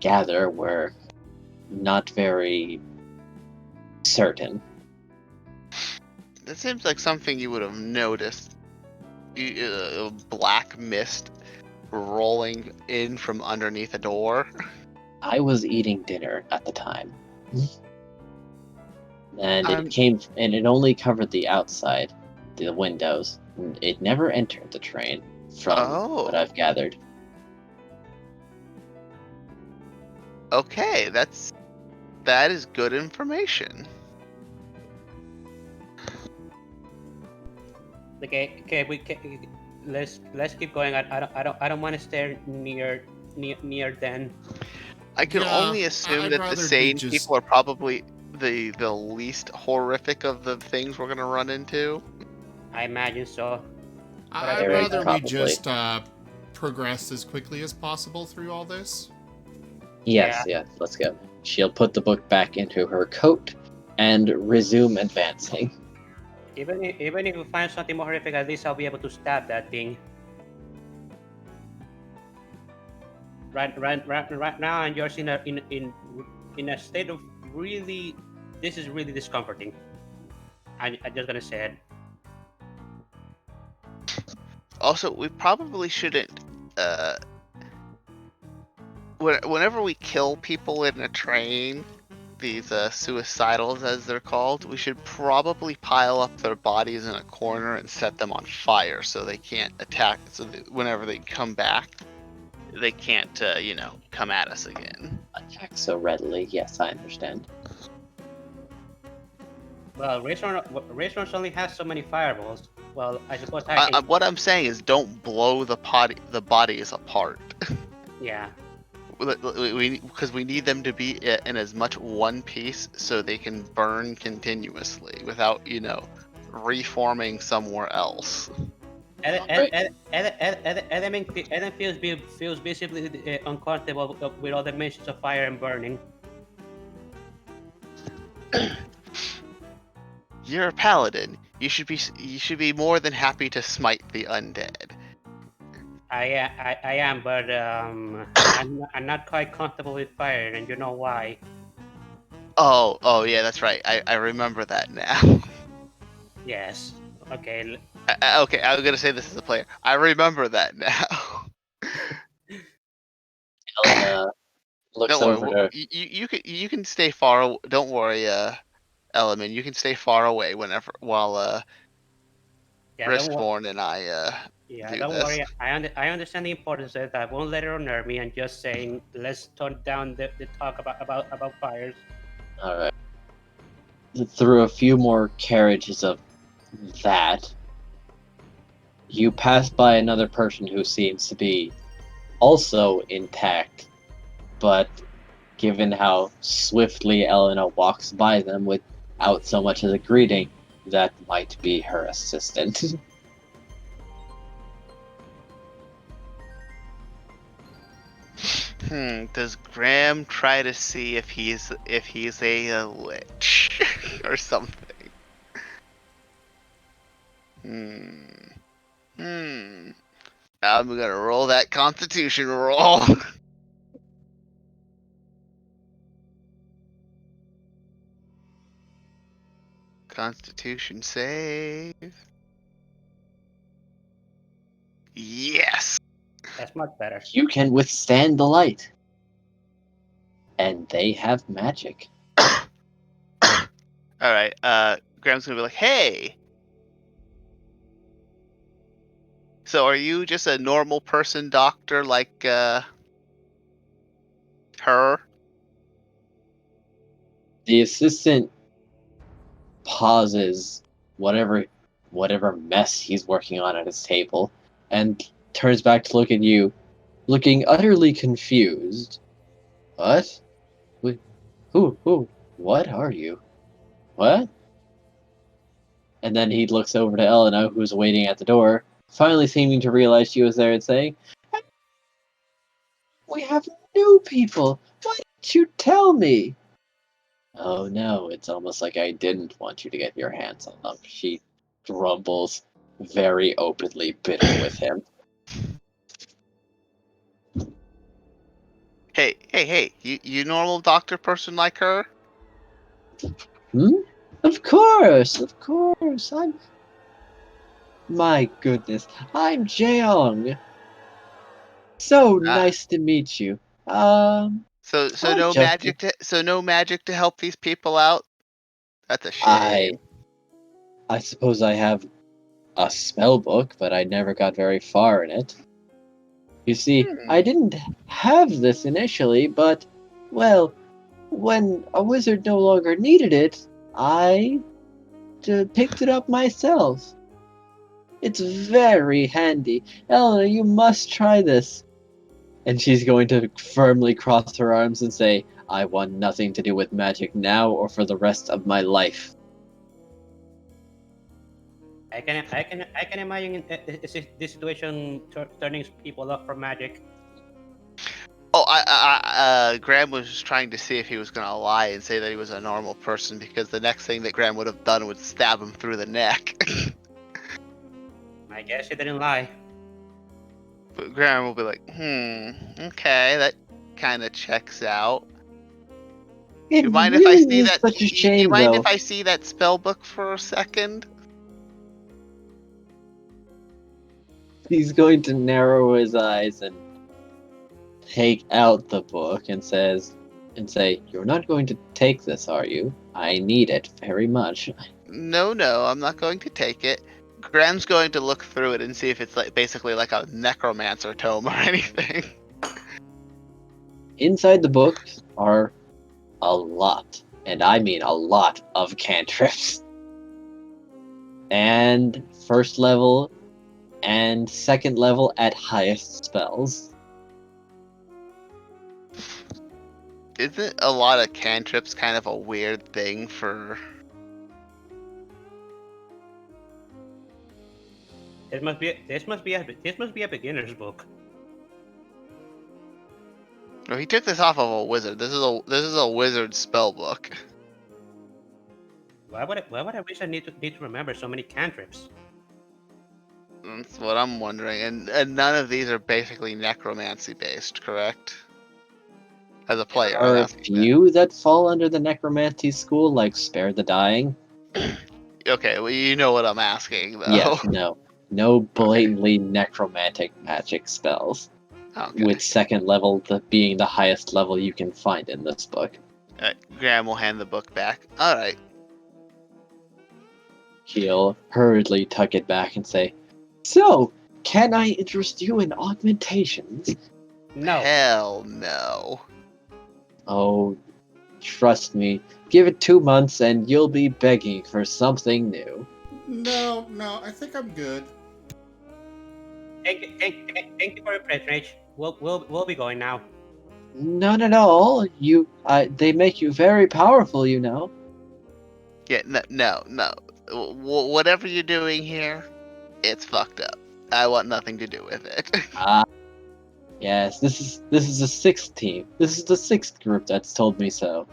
gather were not very certain. That seems like something you would have noticed. A black mist rolling in from underneath a door. I was eating dinner at the time. And I'm- it only covered the outside, the windows. It never entered the train, from what I've gathered. Okay, that is good information. Okay, let's keep going. I don't want to stay near then. I can Yeah, only assume I'd that the rather we sane just- people are probably the least horrific of the things we're gonna run into. I imagine so. I'd Very rather we probably. just progress as quickly as possible through all this. Yes, let's go. She'll put the book back into her coat and resume advancing. Even if we find something more horrific, at least I'll be able to stab that thing. Right now, and you're in a state of really. This is really discomforting. I'm just gonna say it. Also, we probably shouldn't. Whenever we kill people in a train, these suicidals as they're called, we should probably pile up their bodies in a corner and set them on fire so they can't attack. So that whenever they come back, they can't, come at us again. Attack so readily. Yes, I understand. Well, restaurants only has so many fireballs. Well, I suppose What I'm saying is, don't blow the bodies apart. Yeah. Because we need them to be in as much one piece so they can burn continuously without, reforming somewhere else. Adam feels visibly uncomfortable with all the mentions of fire and burning. You're a paladin. You should be more than happy to smite the undead. I am, but I'm not quite comfortable with fire, and you know why. Oh yeah, that's right. I remember that now. Yes. Okay. Okay, I'm gonna say this as a player. I remember that now. Elena looks Don't over worry. to... You can stay far. Don't worry, Element. You can stay far away while Yeah. Don't Riskborn and I Yeah. do Don't this. worry. I understand the importance of that. I won't let it unnerve me. I'm just saying, let's tone down the talk about fires. Alright. Through a few more carriages of that, you pass by another person who seems to be also intact, but given how swiftly Elena walks by them without so much as a greeting, that might be her assistant. Does Graham try to see if he's a lich or something? I'm gonna roll that Constitution roll. Constitution save. Yes. That's much better. You can withstand the light. And they have magic. All right. Graham's gonna be like, "Hey, so are you just a normal person doctor like her?" The assistant pauses whatever mess he's working on at his table and turns back to look at you, looking utterly confused. What? Who? What are you? What? And then he looks over to Elena, who's waiting at the door, finally seeming to realize she was there and saying, "We have new people! Why didn't you tell me?" "Oh no, it's almost like I didn't want you to get your hands on them," she grumbles, very openly bitter with him. Hey, you normal doctor person like her? Of course, My goodness, I'm Jeong. So Ah, nice to meet you. so I'm no just, magic to help these people out? That's a I, shame. I suppose I have a spell book, but I never got very far in it. You see, Hmm. I didn't have this initially, but, well, when a wizard no longer needed it, I picked it up myself. It's very handy. Eleanor, you must try this. And she's going to firmly cross her arms and say, "I want nothing to do with magic now or for the rest of my life." I can imagine this situation turning people off from magic. Oh, Graham was just trying to see if he was gonna lie and say that he was a normal person because the next thing that Graham would have done would stab him through the neck. I guess he didn't lie. But Graham will be like, okay, that kind of checks out. It You mind if I really see is that? such a You shame, mind though. if I see that spell book for a second? He's going to narrow his eyes and take out the book and say, "You're not going to take this, are you? I need it very much." No, I'm not going to take it. Graham's going to look through it and see if it's like basically like a necromancer tome or anything. Inside the book are a lot, and I mean a lot, of cantrips. And first level and second level at highest spells. Isn't a lot of cantrips kind of a weird thing for? This must be a beginner's book. No, he took this off of a wizard. This is a wizard spell book. Why would a wizard need to remember so many cantrips? That's what I'm wondering. And none of these are basically necromancy based, correct? As a player, There I'm are a asking that. few that fall under the necromancy school, like Spare the Dying. Okay, well you know what I'm asking though. Yes, no. No Okay. blatantly necromantic magic spells. Okay. With second level being the highest level you can find in this book. Alright, Graham will hand the book back. Alright. He'll hurriedly tuck it back and say, "So, can I interest you in augmentations?" No. Hell no. "Oh, trust me, give it 2 months and you'll be begging for something new." No, I think I'm good. Thank you for your patronage. We'll be going now. Not at all. They make you very powerful, you know. Yeah, no. Whatever you're doing here, it's fucked up. I want nothing to do with it. Ah, yes. This is the sixth team. This is the sixth group that's told me so.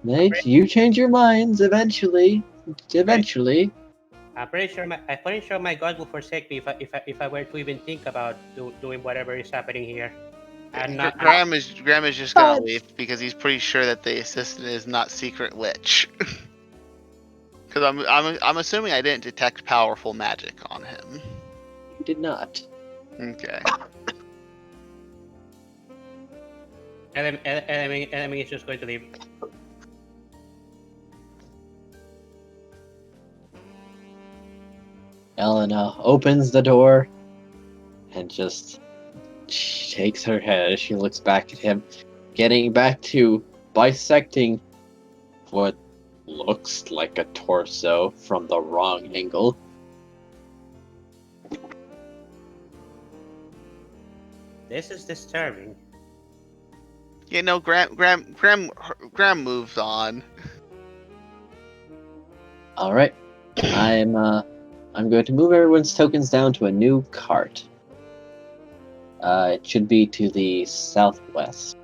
Nate, you change your minds eventually. Eventually. I'm pretty sure my God will forsake me if I were to even think about doing whatever is happening here. And not. Graham is just gonna leave because he's pretty sure that the assistant is not secret witch. Because I'm assuming I didn't detect powerful magic on him. You did not. Okay. Enemy is just going to leave. Elena opens the door and just shakes her head as she looks back at him, getting back to bisecting what looks like a torso from the wrong angle. This is disturbing. You know, Graham moves on. All right, I'm going to move everyone's tokens down to a new cart. It should be to the southwest.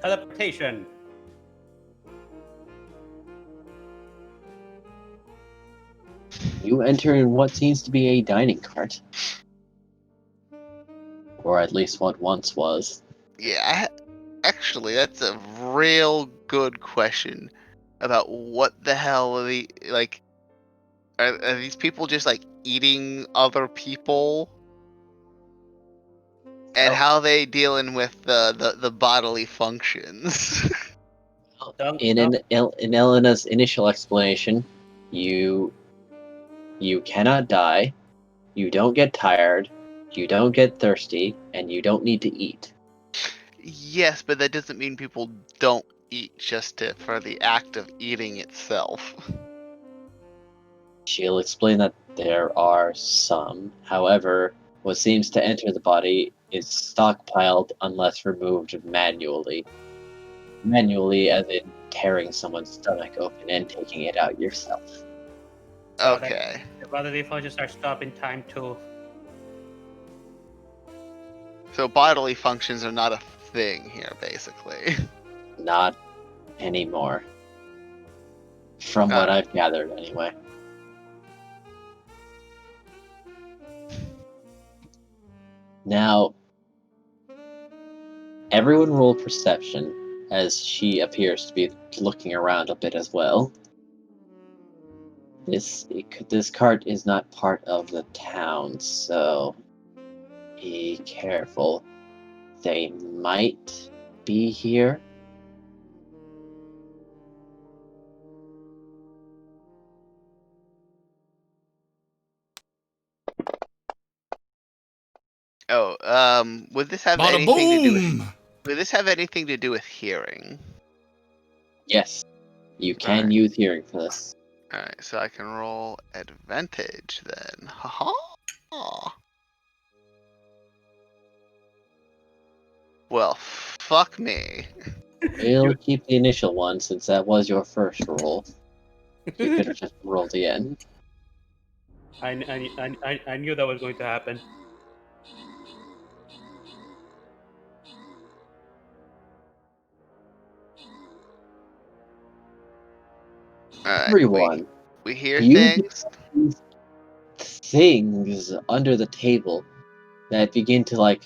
Teleportation. You enter in what seems to be a dining cart, or at least what once was. Yeah, actually, that's a real good question about what the hell are the like. Are these people just like eating other people? And Oh. how they dealing with the bodily functions? In Elena's initial explanation, you cannot die, you don't get tired, you don't get thirsty, and you don't need to eat. Yes, but that doesn't mean people don't eat just for the act of eating itself. She'll explain that there are some. However, what seems to enter the body is stockpiled unless removed manually. Manually, as in tearing someone's stomach open and taking it out yourself. So Okay. the bodily functions are stopping time too. So bodily functions are not a thing here, basically. Not anymore. From what I've gathered, anyway. Now, everyone roll perception, as she appears to be looking around a bit as well. This cart is not part of the town, so be careful. They might be here. Would this have Bada anything to do with? boom! Would this have anything to do with hearing? Yes, you can Alright. use hearing for this. Alright, so I can roll advantage then. Haha. Well, fuck me. We'll keep the initial one since that was your first roll. You could have just rolled again. I knew that was going to happen. Alright, Everyone, we hear you things. these things under the table that begin to like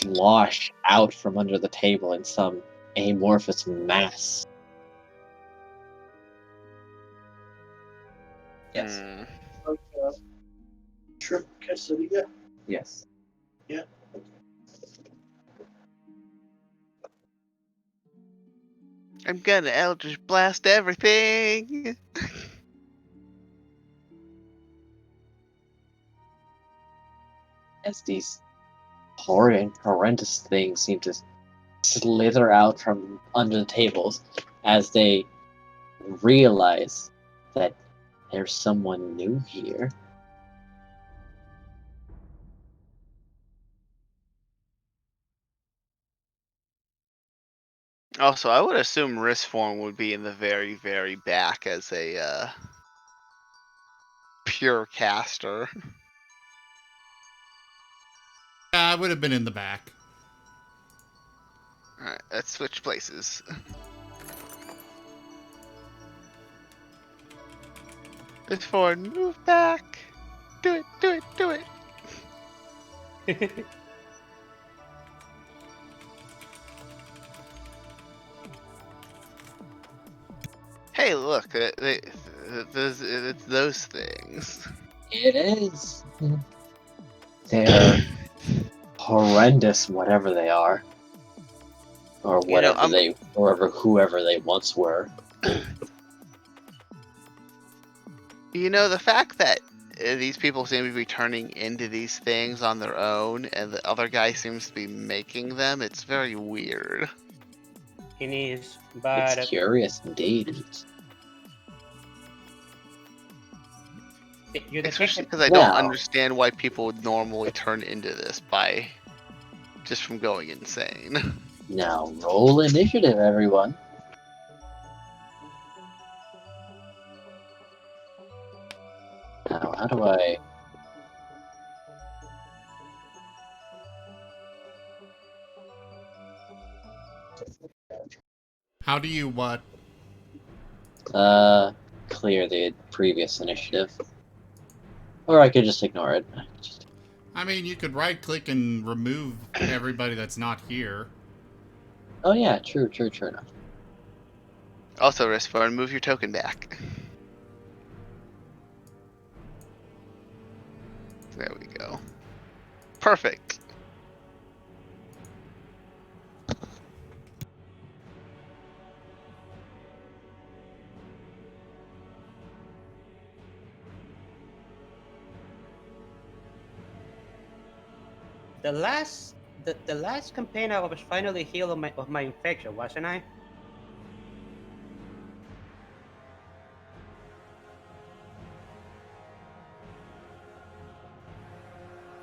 slosh out from under the table in some amorphous mass. Yes. Hmm. Shrimp quesadilla. Yes. I'm gonna Eldritch Blast everything! As these horrid and horrendous things seem to slither out from under the tables as they realize that there's someone new here. Also, I would assume wrist form would be in the very, very back as a pure caster. Yeah, I would have been in the back. Alright, let's switch places. Wrist form, move back. Do it, do it, do it. Hey, look, it's those things. It is. They're horrendous, whatever they are, or You know, whoever they once were. You know, the fact that these people seem to be turning into these things on their own, and the other guy seems to be making them, it's very weird. It is, but It's curious indeed. you Especially detected. because I don't Now- understand why people would normally turn into this by just from going insane. Now roll initiative, everyone. Now, how do I? How do you what? Clear the previous initiative, or I could just ignore it. I mean, you could right click and remove everybody that's not here. Oh yeah, true enough. Also, Rispharn, move your token back. There we go. Perfect. The last campaign I was finally healed of my infection, wasn't I?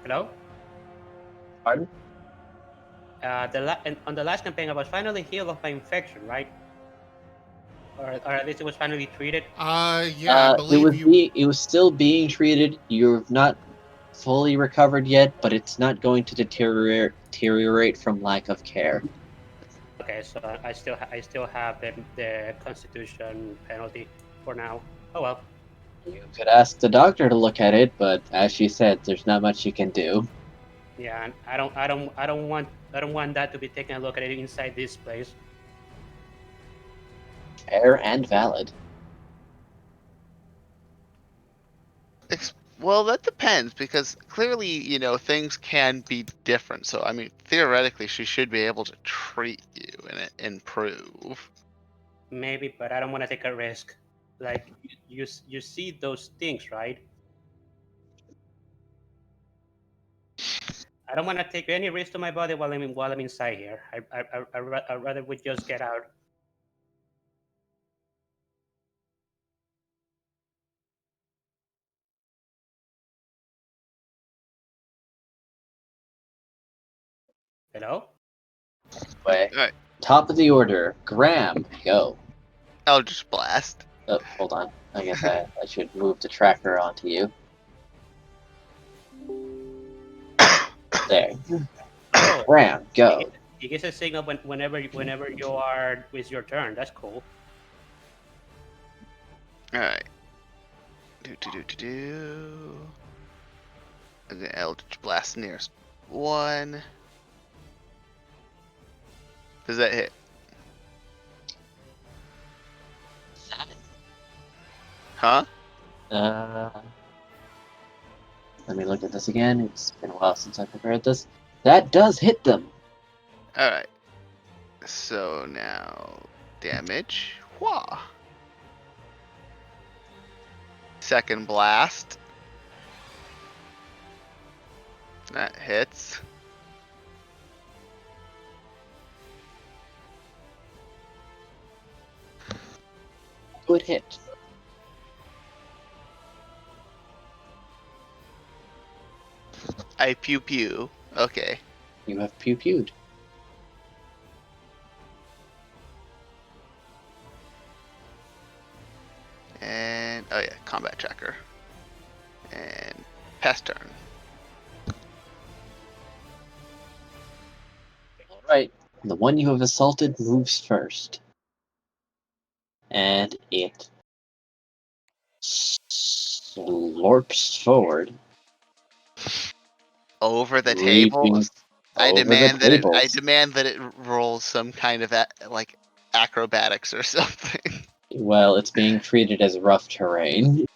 Hello? Pardon? On the last campaign I was finally healed of my infection, right? Or at least it was finally treated. Yeah, I believe It was still being treated. You've not fully recovered yet, but it's not going to deteriorate from lack of care. Okay, so I still have the Constitution penalty for now. Oh well. You could ask the doctor to look at it, but as she said, there's not much you can do. Yeah, and I don't want that to be taken a look at it inside this place. Fair and valid. Well, that depends because clearly, you know, things can be different. So, I mean, theoretically, she should be able to treat you and improve. Maybe, but I don't want to take a risk. Like you see those things, right? I don't want to take any risk to my body while I'm inside here. I'd rather we just get out. Hello? Way. Alright, Top of the order, Graham, go. Eldritch Blast. Oh, hold on. I guess I should move the tracker onto you. There. Oh, Graham, go. he gives a signal whenever you are with your turn. That's cool. Alright. Do. And then Eldritch Blast nearest one. Does that hit? Huh? Let me look at this again. It's been a while since I prepared this. That does hit them. Alright. So now damage. Wah. Second blast. That hits. could hit. I pew pew. Okay. You have pew-pewed. And oh yeah, combat tracker. And pass turn. Alright, the one you have assaulted moves first. And it slurps forward, Over the reaching tables. I over the demand that I tables. demand that it rolls some kind of like acrobatics or something. Well, it's being treated as rough terrain.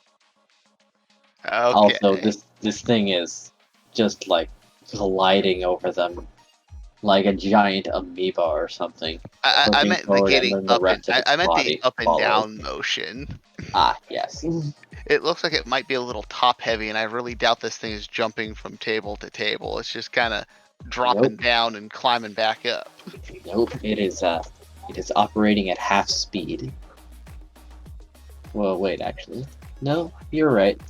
Okay. Also, this thing is just like gliding over them like a giant amoeba or something. I Looking meant the forward, and getting then the up and rest of its I meant the body up and follows. down motion. Ah, yes. It looks like it might be a little top heavy, and I really doubt this thing is jumping from table to table. It's just kind of dropping down and climbing back up. Nope. It is operating at half speed. Well, wait, actually. No, you're right.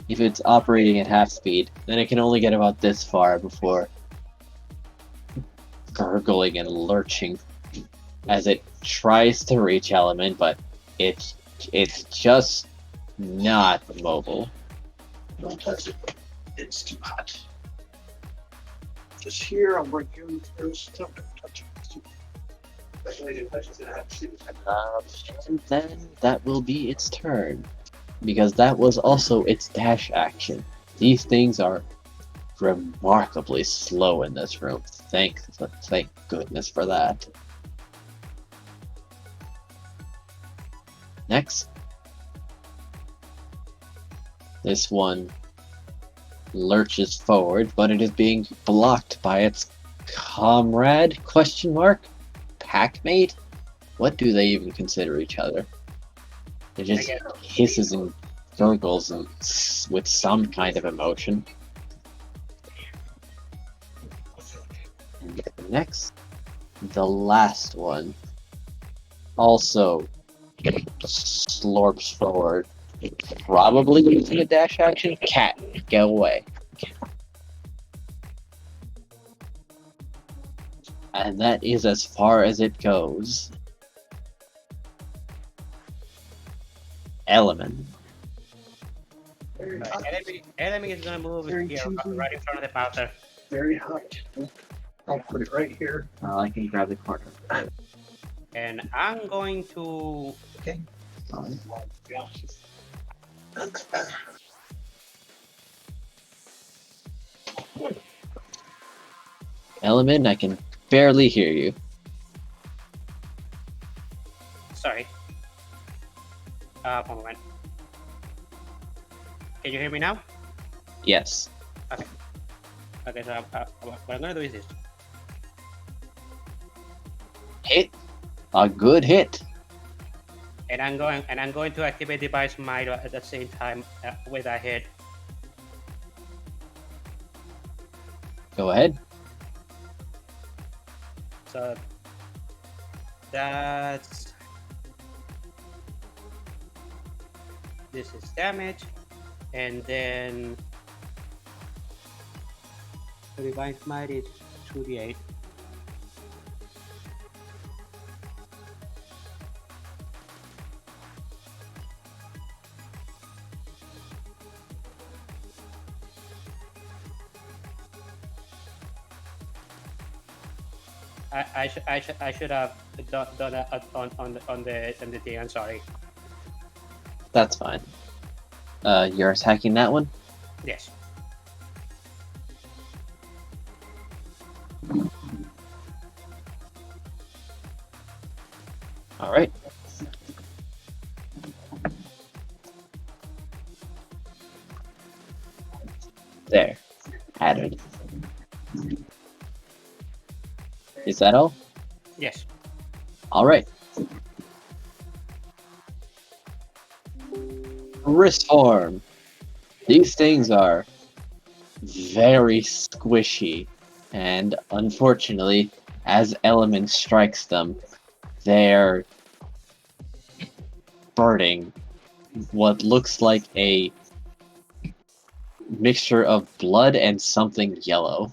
If it's operating at half speed, then it can only get about this far before gurgling and lurching as it tries to reach Element, but it's just not mobile. Don't touch it. It's too hot. Just here, I'm working first. Don't touch it. It's too And then that will be its turn, because that was also its dash action. These things are remarkably slow in this room. Thank goodness for that. Next, this one lurches forward, but it is being blocked by its comrade? Question mark? Packmate? What do they even consider each other? It just hisses and gurgles and with some kind of emotion. And next, the last one also slurps forward, probably using a dash action. Cat, go away. And that is as far as it goes. Element. very hot. Enemy is gonna move Very here, cheesy. right in front of the powder. Very hot. I'll put it right here. I can grab the corner. And I'm going to Fine. Element, I can barely hear you. sorry. One moment. Can you hear me now? Yes. Okay, so what I'm gonna do is this. Hit. A good hit. And I'm going to activate device Mito at the same time with that hit. Go ahead. So that's this is damage, and then the divine smite is 2d8. I should have done that on the thing. I'm sorry. That's fine. You're attacking that one? Yes. Alright. There. Added. Is that all? Yes. Alright. Wrist form. These things are very squishy, and unfortunately, as element strikes them, their burning what looks like a mixture of blood and something yellow.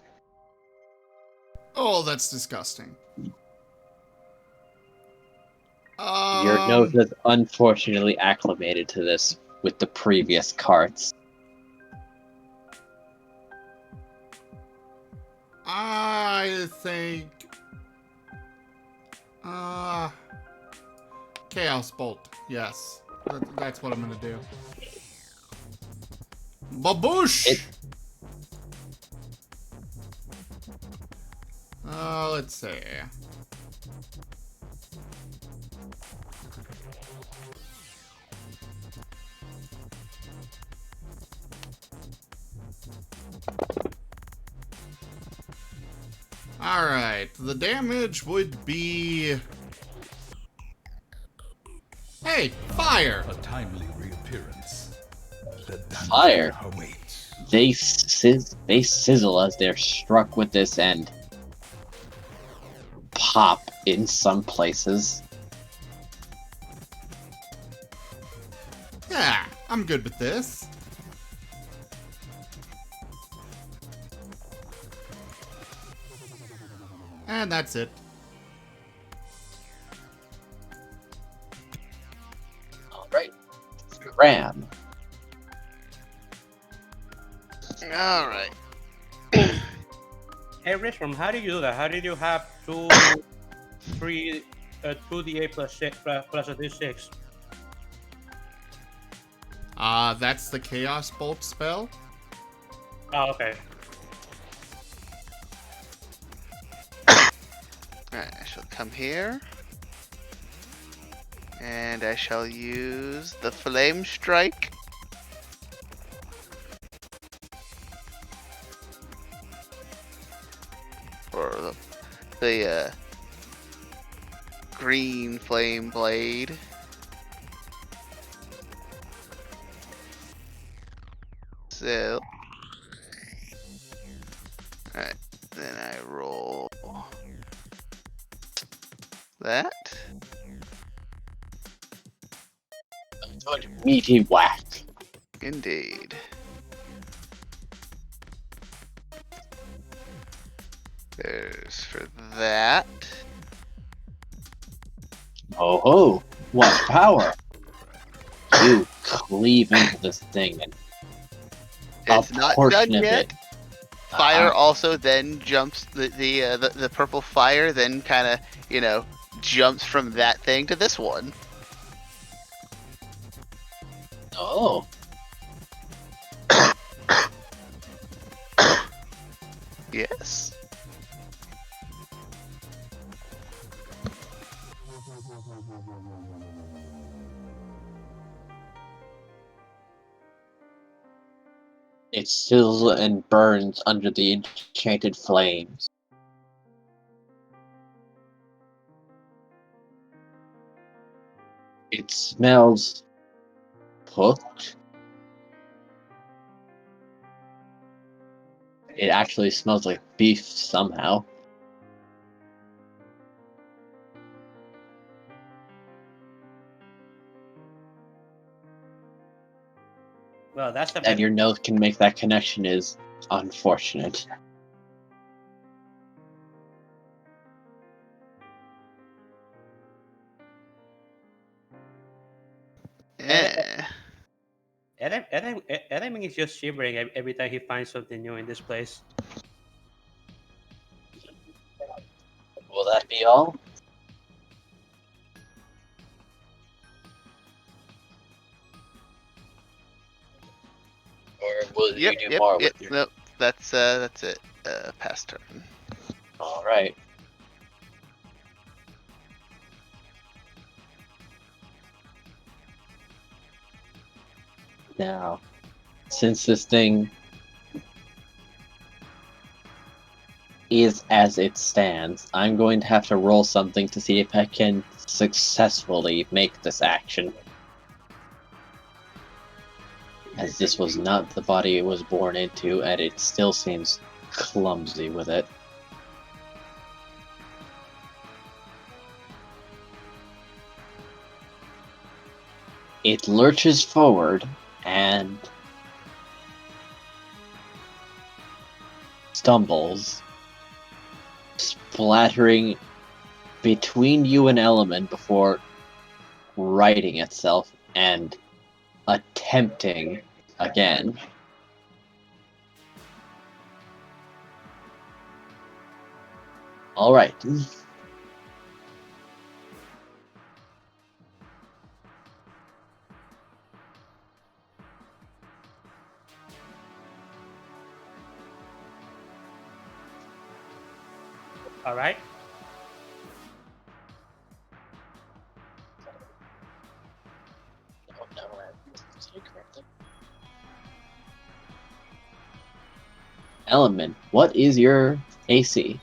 Oh, that's disgusting. Your nose has unfortunately acclimated to this with the previous carts. I think... Chaos Bolt. Yes. That's what I'm gonna do. Baboosh! Let's see. Alright, the damage would be... Hey, fire! A timely reappearance. The Fire. danger awaits. They sizzle as they're struck with this and pop in some places. Yeah, I'm good with this. And that's it. Alright. Ram. Alright. Hey, Rishram, how did you do that? How did you have 2 2d8 plus 6 plus a d6? That's the Chaos Bolt spell. Oh, okay. Alright, I shall come here. And I shall use the Flame Strike. Or the green flame blade. So, alright, then I roll that. Good meaty whack. Indeed. There's for that. Oh ho! What power! You cleave into this thing and It's a not portion done of yet. it. Fire also then jumps the purple fire, then kind of jumps from that thing to this one. Oh. Yes. It sizzles and burns under the enchanted flames. It smells cooked. It actually smells like beef somehow. Well, that's the And your nose can make that connection is unfortunate. Yeah. Adam is just shivering every time he finds something new in this place. Will that be all? Or will you do more with your... Nope. That's it. Past turn. Alright. Now, since this thing is as it stands, I'm going to have to roll something to see if I can successfully make this action. As this was not the body it was born into, and it still seems clumsy with it. It lurches forward and stumbles, splattering between you and Element before righting itself and attempting again. All right. All right. Element, what is your AC?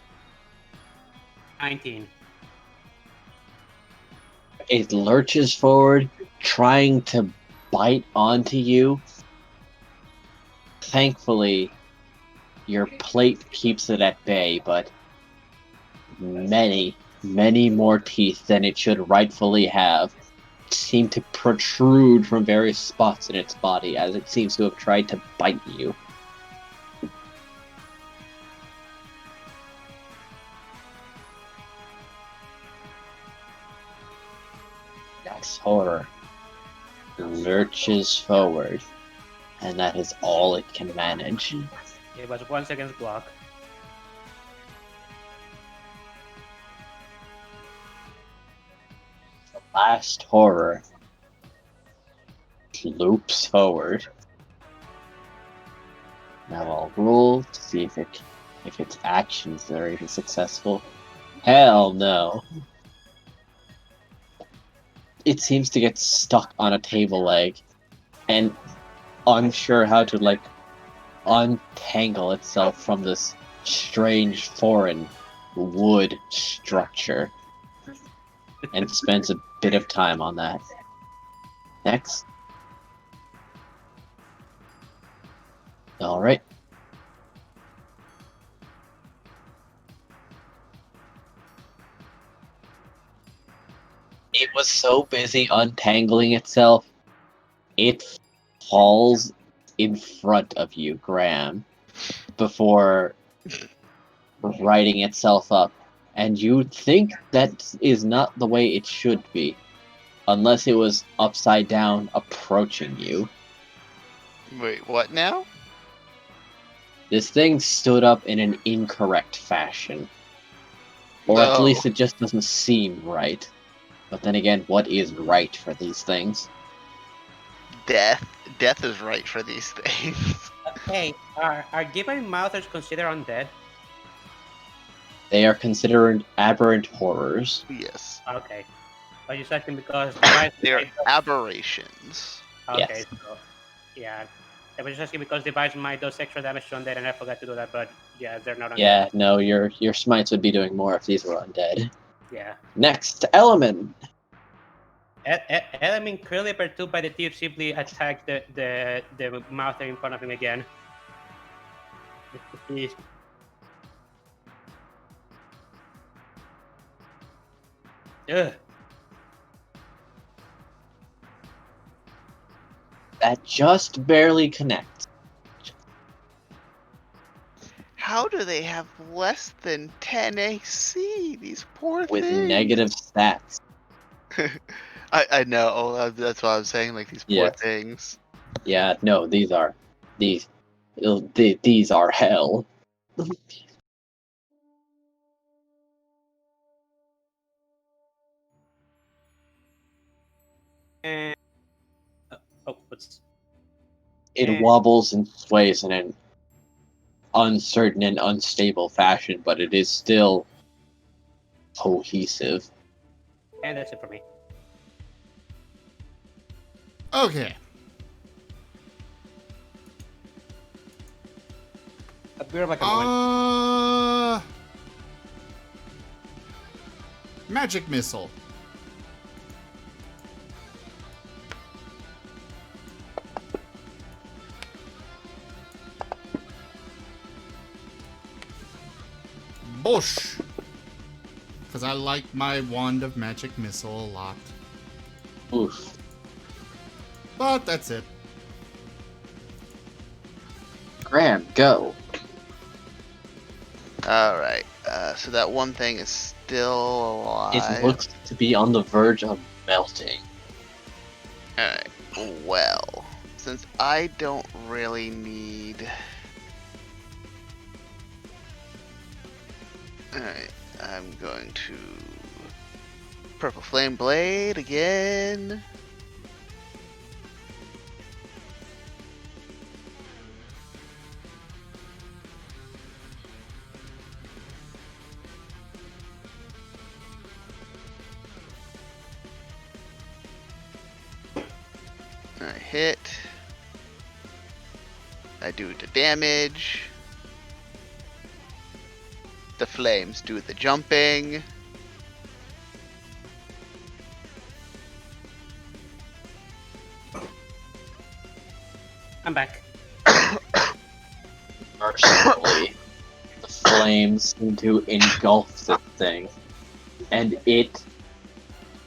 19. It lurches forward, trying to bite onto you. Thankfully, your plate keeps it at bay, but many, many more teeth than it should rightfully have seem to protrude from various spots in its body as it seems to have tried to bite you. Next horror lurches forward, and that is all it can manage. It was 1 second's block. Last horror loops forward. Now I'll roll to see if its actions are even successful. Hell no. It seems to get stuck on a table leg and unsure how to untangle itself from this strange foreign wood structure, and spends a bit of time on that. Next. Alright. It was so busy untangling itself, it falls in front of you, Graham, before righting itself up. And you think that is not the way it should be, unless it was upside down approaching you. Wait, what now? This thing stood up in an incorrect fashion. Or at No. least it just doesn't seem right. But then again, what is right for these things? Death. Death is right for these things. Hey, are given mouthers considered undead? They are considered aberrant horrors. Yes. Okay. I was just asking because device. They're aberrations. Okay, Yes. so yeah. I was just asking because device might does extra damage to undead and I forgot to do that, but yeah, they're not undead. Yeah, no, your smites would be doing more if these were undead. Yeah. Next, Element. Element clearly perturbed by the thief simply attacked the mouther in front of him again. He's- Ugh. That just barely connects. How do they have less than 10 AC? These poor With things. negative stats. I know. That's what I'm saying. Like these poor Yes. things. Yeah, no, these are hell. And what's It wobbles and sways in an uncertain and unstable fashion, but it is still cohesive. and that's it for me. Okay. A bit of like a moment. Magic missile. Bush. Because I like my wand of magic missile a lot. Oof. But that's it. Graham, go. Alright, so that one thing is still alive. It looks to be on the verge of melting. Alright, well, since I don't really need... Alright, I'm going to... Purple Flame Blade again. I hit. I do the damage. The flames do the jumping. I'm back. Mercifully, the flames seem to engulf the thing, and it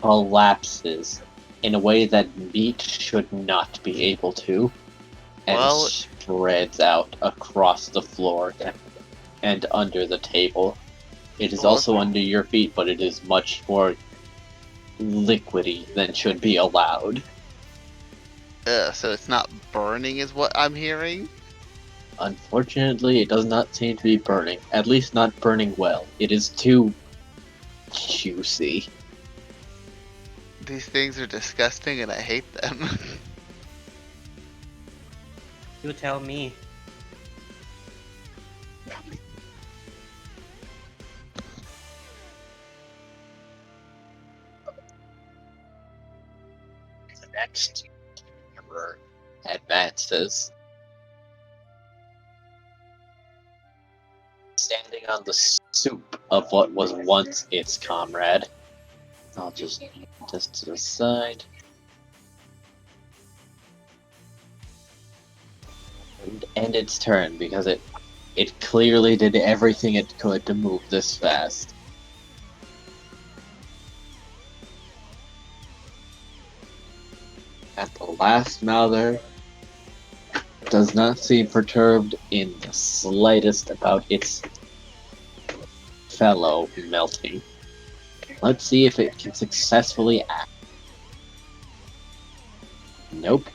collapses in a way that meat should not be able to, and Well- spreads out across the floor and under the table. It is Well, also under your feet, but it is much more liquidy than should be allowed. So it's not burning is what I'm hearing? Unfortunately, it does not seem to be burning. At least not burning well. It is too juicy. These things are disgusting and I hate them. You tell me. The next member advances. Standing on the soup of what was once its comrade. I'll just to the side. And end its turn because it clearly did everything it could to move this fast. At the last Mouther does not seem perturbed in the slightest about its fellow melting. Let's see if it can successfully act. Nope.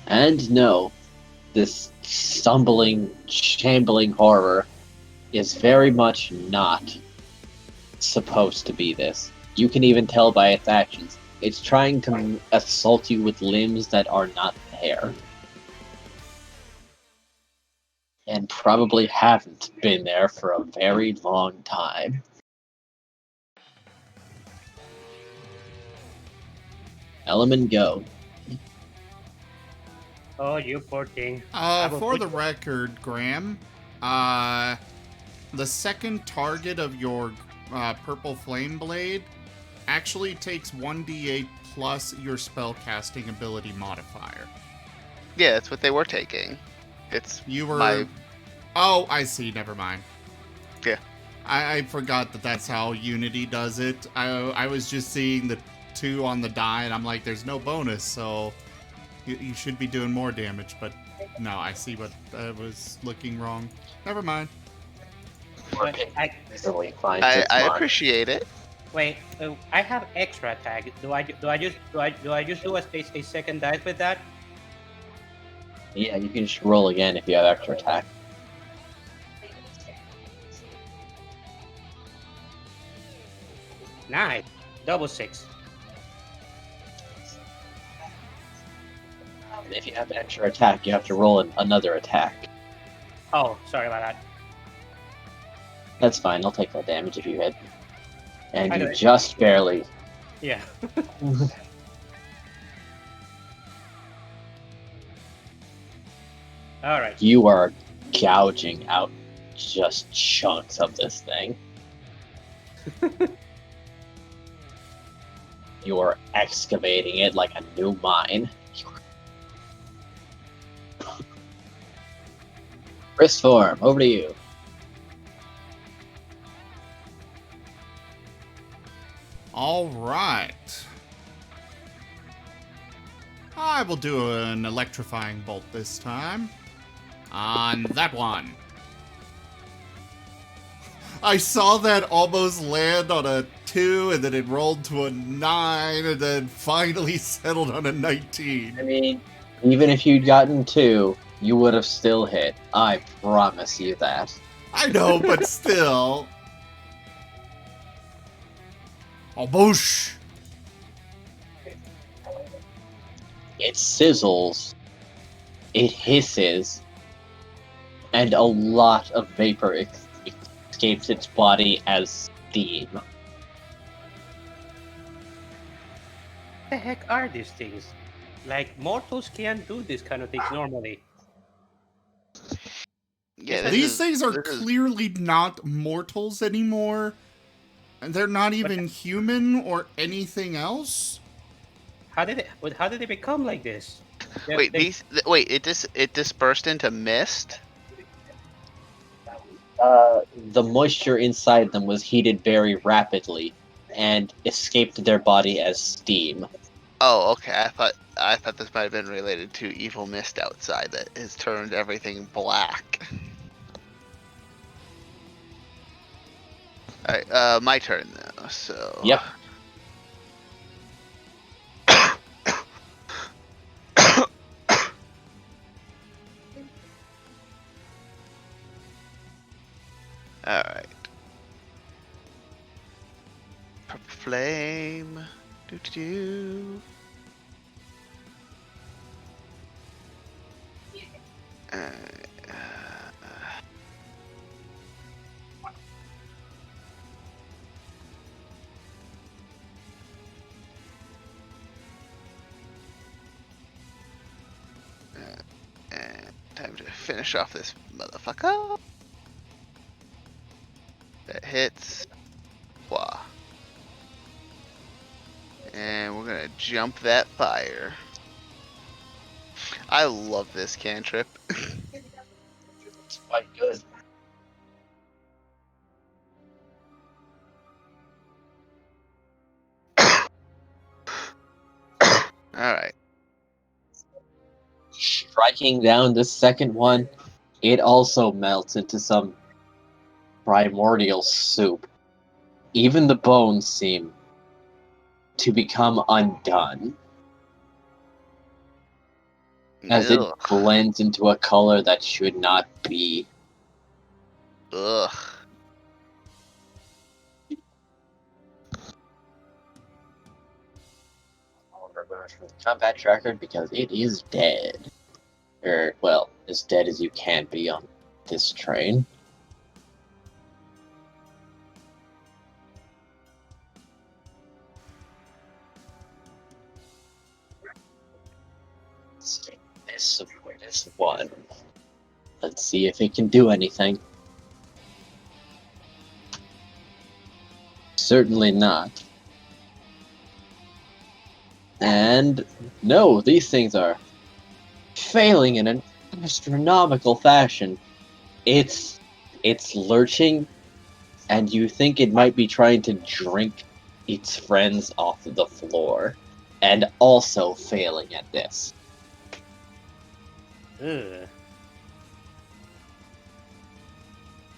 And no, this stumbling, shambling horror is very much not supposed to be this. You can even tell by its actions. It's trying to assault you with limbs that are not there. And probably haven't been there for a very long time. Element, go. Oh, you poor thing. I will For put- the record, Graham, the second target of your purple flame blade actually takes 1d8 plus your spellcasting ability modifier. Yeah, that's what they were taking. It's You were. my... Oh, I see. Never mind. Yeah. I forgot that that's how Unity does it. I was just seeing the 2 on the die, and I'm like, there's no bonus, so you should be doing more damage. But no, I see what I was looking wrong. Never mind. Working I- easily fine. I just fine. appreciate it. Wait, I have extra attack. Do I just do a second dice with that? Yeah, you can just roll again if you have extra attack. Nice. Double 6. And if you have an extra attack, you have to roll another attack. Oh, sorry about that. That's fine, I'll take that damage if you hit. And I you know. just barely. Yeah. All right. You are gouging out just chunks of this thing. You are excavating it like a new mine. Wrist form, over to you. All right. I will do an electrifying bolt this time. On that one. I saw that almost land on a 2, and then it rolled to a 9, and then finally settled on a 19. I mean, even if you'd gotten 2, you would have still hit. I promise you that. I know, but still. Oh, boosh! It sizzles, it hisses, and a lot of vapor escapes its body as steam. What the heck are these things? Like, mortals can't do this kind of things normally. Yeah, These things are this is- clearly not mortals anymore. And they're not even human or anything else. How did they become like this? Wait, it dispersed into mist. The moisture inside them was heated very rapidly and escaped their body as steam. Oh, okay. I thought this might have been related to evil mist outside that has turned everything black. All right, my turn though. So. Yep. All right. Purple flame. Do do do. And time to finish off this motherfucker. That hits. Wah. And we're gonna jump that fire. I love this cantrip. It's quite good. Alright. Striking down the second one, it also melts into some primordial soup. Even the bones seem to become undone as it Ugh. blends into a color that should not be. Ugh. I'll remove from the combat tracker because it is dead. Or, well, as dead as you can be on this train. Let's take this one. Let's see if it can do anything. Certainly not. And no, these things are failing in an astronomical fashion. It's lurching, and you think it might be trying to drink its friends off the floor, and also failing at this. Ugh.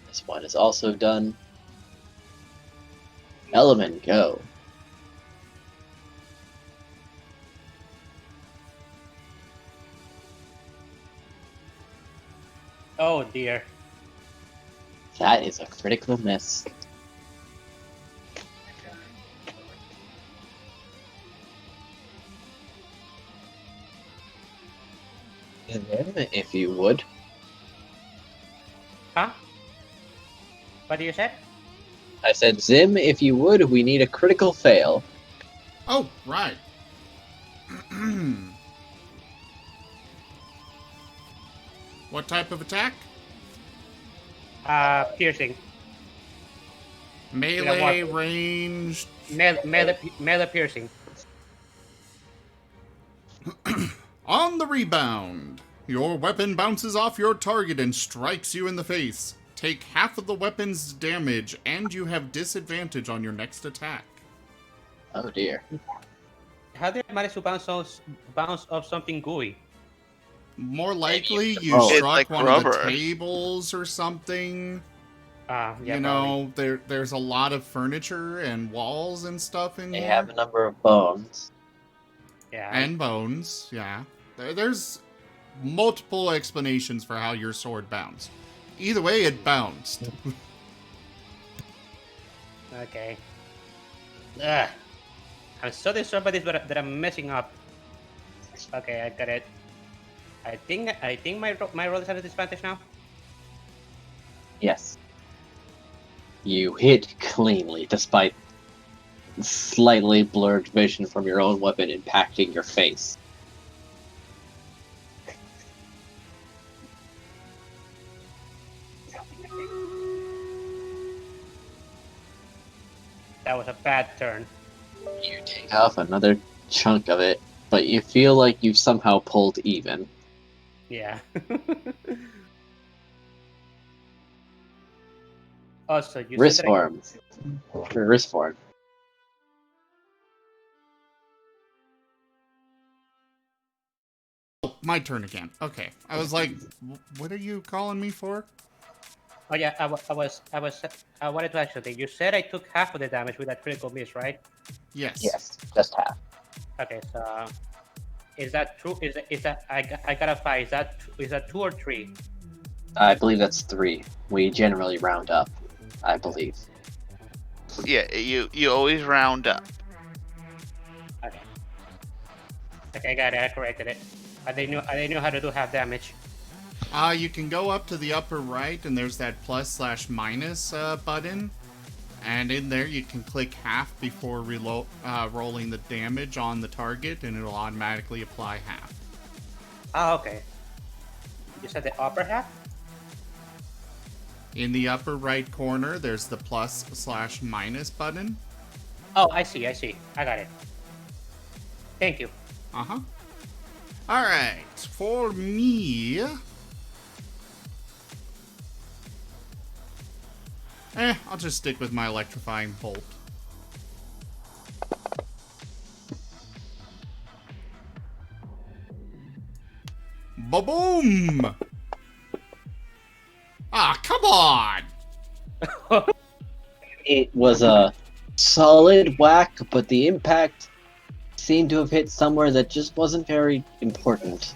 This one is also done. Element, go. Oh dear. That is a critical miss. If you would. Huh? What do you say? I said, Zim, if you would, we need a critical fail. Oh, right. What type of attack? Piercing. Melee, ranged. Melee piercing. On the rebound, your weapon bounces off your target and strikes you in the face. Take half of the weapon's damage, and you have disadvantage on your next attack. Oh dear. how did I manage to bounce off something gooey? More likely, you Oh. It's struck like one of the rubber. tables or something. Yeah, You know, there's a lot of furniture and walls and stuff in They here. have a number of bones. Yeah. And bones, yeah. There's multiple explanations for how your sword bounced. Either way, it bounced. Okay. Ugh. I'm so disturbed by this that I'm messing up. Okay, I got it. I think my roll is at a disadvantage now. Yes. You hit cleanly, despite slightly blurred vision from your own weapon impacting your face. That was a bad turn. You take off another chunk of it, but you feel like you've somehow pulled even. Yeah. Also, you Wrist said that form. Wrist form. Oh, my turn again. Okay. I was like, what are you calling me for? Oh yeah, I wanted to ask you. You said I took half of the damage with that critical miss, right? Yes. Yes, just half. Okay, so is that true? Is that I got a 5? Is that 2 or 3? I believe that's 3. We generally round up, I believe. Yeah, you always round up. Okay. Okay, I got it. I corrected it. I didn't know how to do half damage. You can go up to the upper right, and there's that plus/minus button. And in there, you can click half before rolling the damage on the target, and it'll automatically apply half. Oh, okay. You said the upper half? In the upper right corner, there's the plus/minus button. Oh, I see. I got it. Thank you. Uh-huh. Alright, for me... I'll just stick with my electrifying bolt. Ba-boom! Ah, come on! It was a solid whack, but the impact seemed to have hit somewhere that just wasn't very important.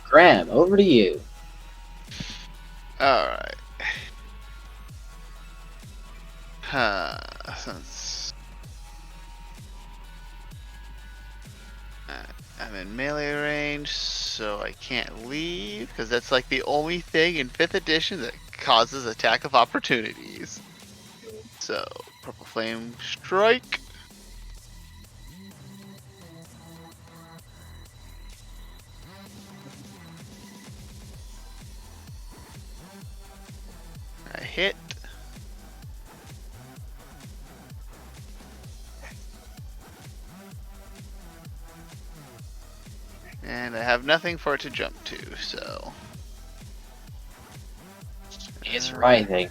Graham, over to you. Alright. Since I'm in melee range, so I can't leave, because that's like the only thing in 5th edition that causes attack of opportunities. So, Purple Flame Strike. I hit. And I have nothing for it to jump to, so... It's writhing.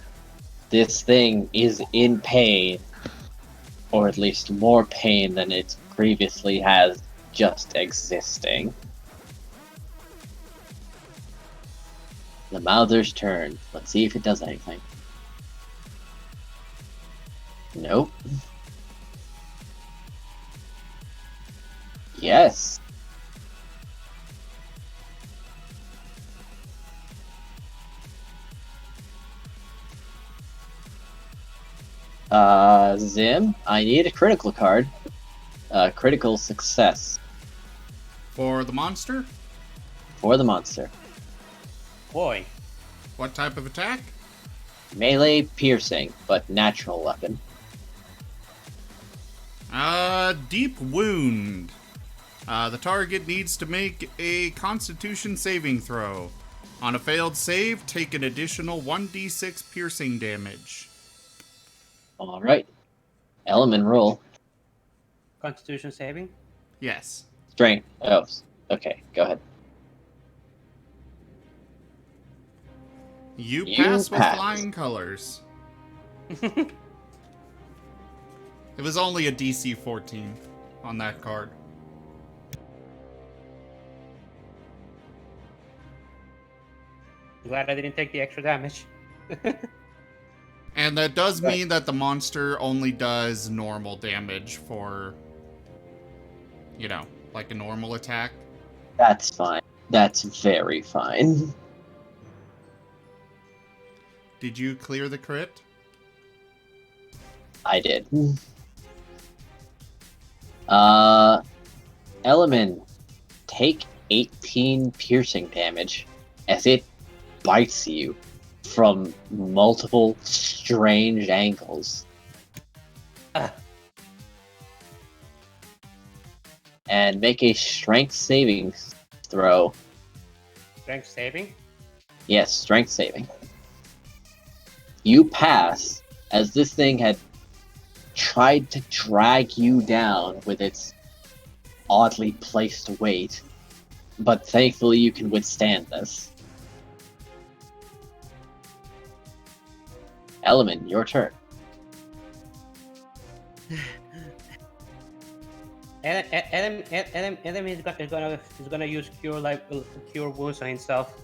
This thing is in pain. Or at least more pain than it previously has just existing. The Mouther's turn. Let's see if it does anything. Nope. Yes. Zim, I need a critical card. Critical success For the monster? for the monster. Boy. What type of attack? Melee piercing, but natural weapon. Deep wound. The target needs to make a Constitution saving throw. On a failed save, take an additional 1d6 piercing damage. Alright. Element roll. Constitution saving? Yes. Strength. Oh, Okay, go ahead. You You pass with pass. flying colors. It was only a DC 14 on that card. Glad I didn't take the extra damage. And that does mean that the monster only does normal damage for, you know, like a normal attack. That's fine. That's very fine. Did you clear the crit? I did. Element, take 18 piercing damage as it bites you from multiple strange angles. And make a strength saving throw. Strength saving? Yes, strength saving. You pass, as this thing had tried to drag you down with its oddly placed weight, but thankfully you can withstand this. Element, your turn. Adam is gonna use cure wounds on himself.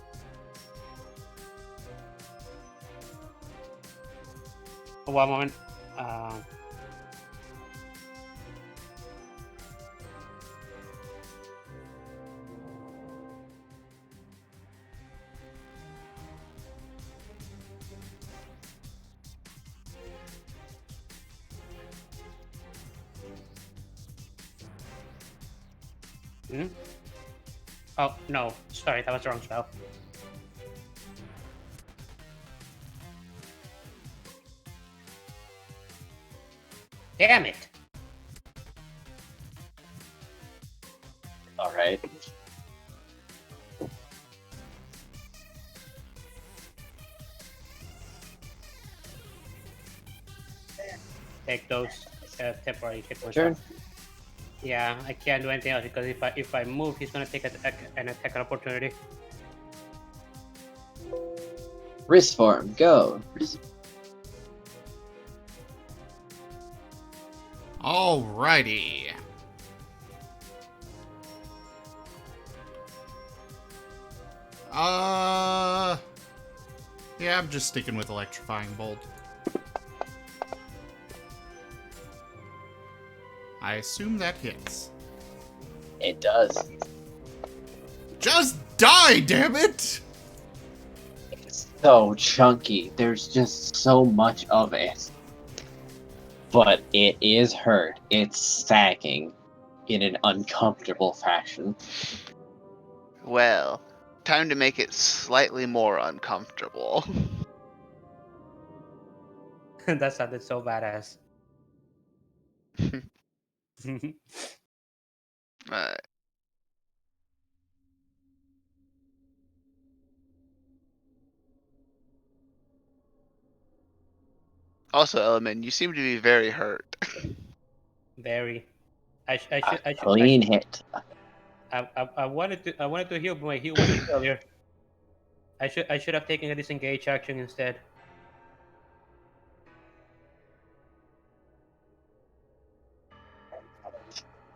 One moment. Oh no, sorry, that was the wrong spell. Damn it! Alright. Take those temporary hit points. Turn. Yeah, I can't do anything else because if I move, he's gonna take an attack opportunity. Wrist form, go. Alrighty. Yeah, I'm just sticking with electrifying bolt. I assume that hits. It does. Just die, damn it! It's so chunky. There's just so much of it. But it is hurt. It's sagging in an uncomfortable fashion. Well, time to make it slightly more uncomfortable. That sounded so badass. Alright. Also, Element, you seem to be very hurt. Very. I Clean hit. wanted to heal, but my heal was a failure. I should have taken a disengage action instead.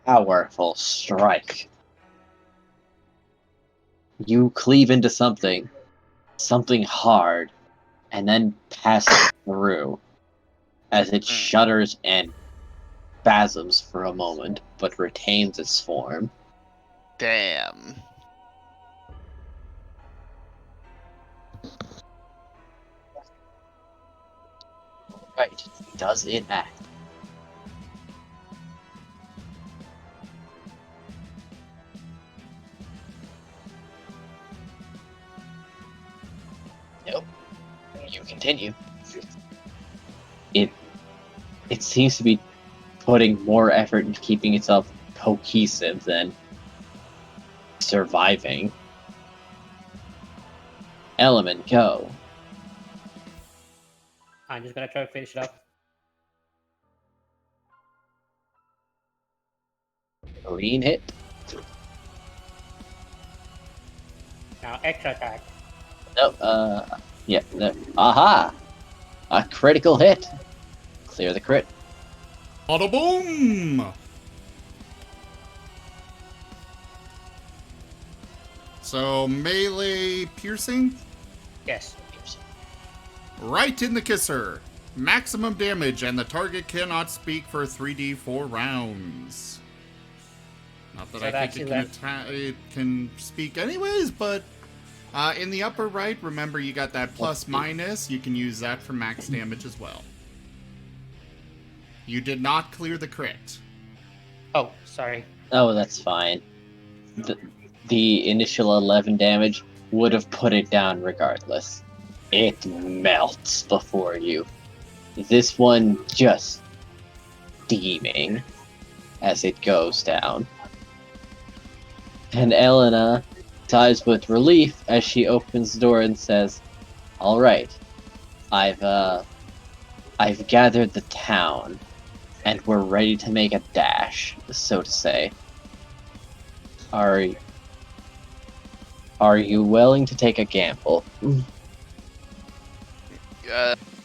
Powerful strike. You cleave into something hard, and then pass through as it shudders and spasms for a moment, but retains its form. Damn. Right. Does it act? Nope. You continue. It seems to be putting more effort into keeping itself cohesive than surviving. Element, go. I'm just gonna try to finish it up. Clean hit. Now extra attack. No, yeah, no. Aha! A critical hit. Clear the crit. Bada boom! So melee piercing, Yes. right in the kisser. Maximum damage, and the target cannot speak for 3d4 rounds. Not that So I that's think it can speak anyways, but in the upper right, remember you got that plus minus. You can use that for max damage as well. You did not clear the crit. Oh, sorry. Oh, that's fine. The initial 11 damage would have put it down regardless. It melts before you. This one just steaming as it goes down. And Elena sighs with relief as she opens the door and says, "Alright, I've gathered the town, and we're ready to make a dash, so to say. Are you willing to take a gamble?"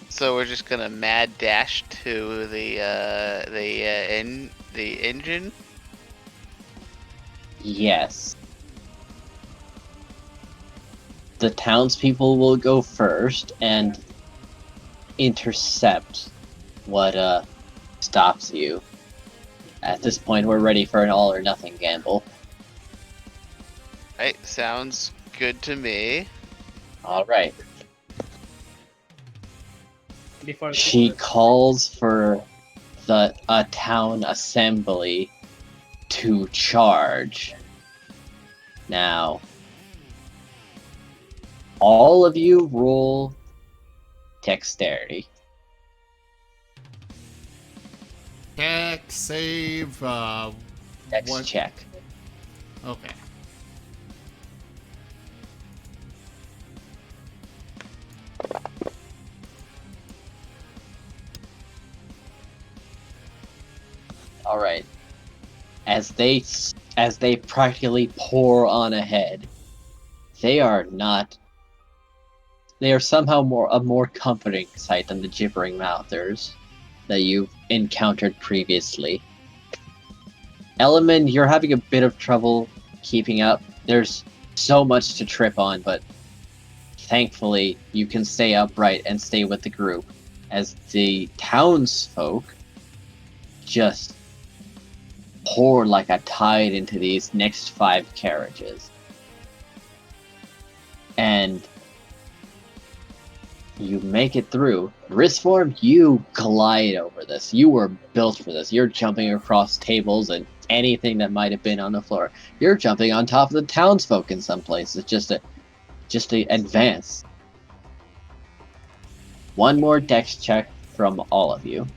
So we're just gonna mad dash to the engine. Yes. The townspeople will go first and intercept what stops you. At this point, we're ready for an all or nothing gamble. Right, sounds good to me. All right. Before She calls for a town assembly to charge. Now, all of you roll dexterity. Dex save. Dex What? check. Okay. All right. As they practically pour on ahead, they are somehow a more comforting sight than the gibbering mouthers that you've encountered previously. Element, you're having a bit of trouble keeping up. There's so much to trip on, but thankfully you can stay upright and stay with the group, as the townsfolk just pour like a tide into these next 5 carriages. And you make it through. Wristform, you glide over this. You were built for this. You're jumping across tables and anything that might have been on the floor. You're jumping on top of the townsfolk in some places just to advance. One more dex check from all of you.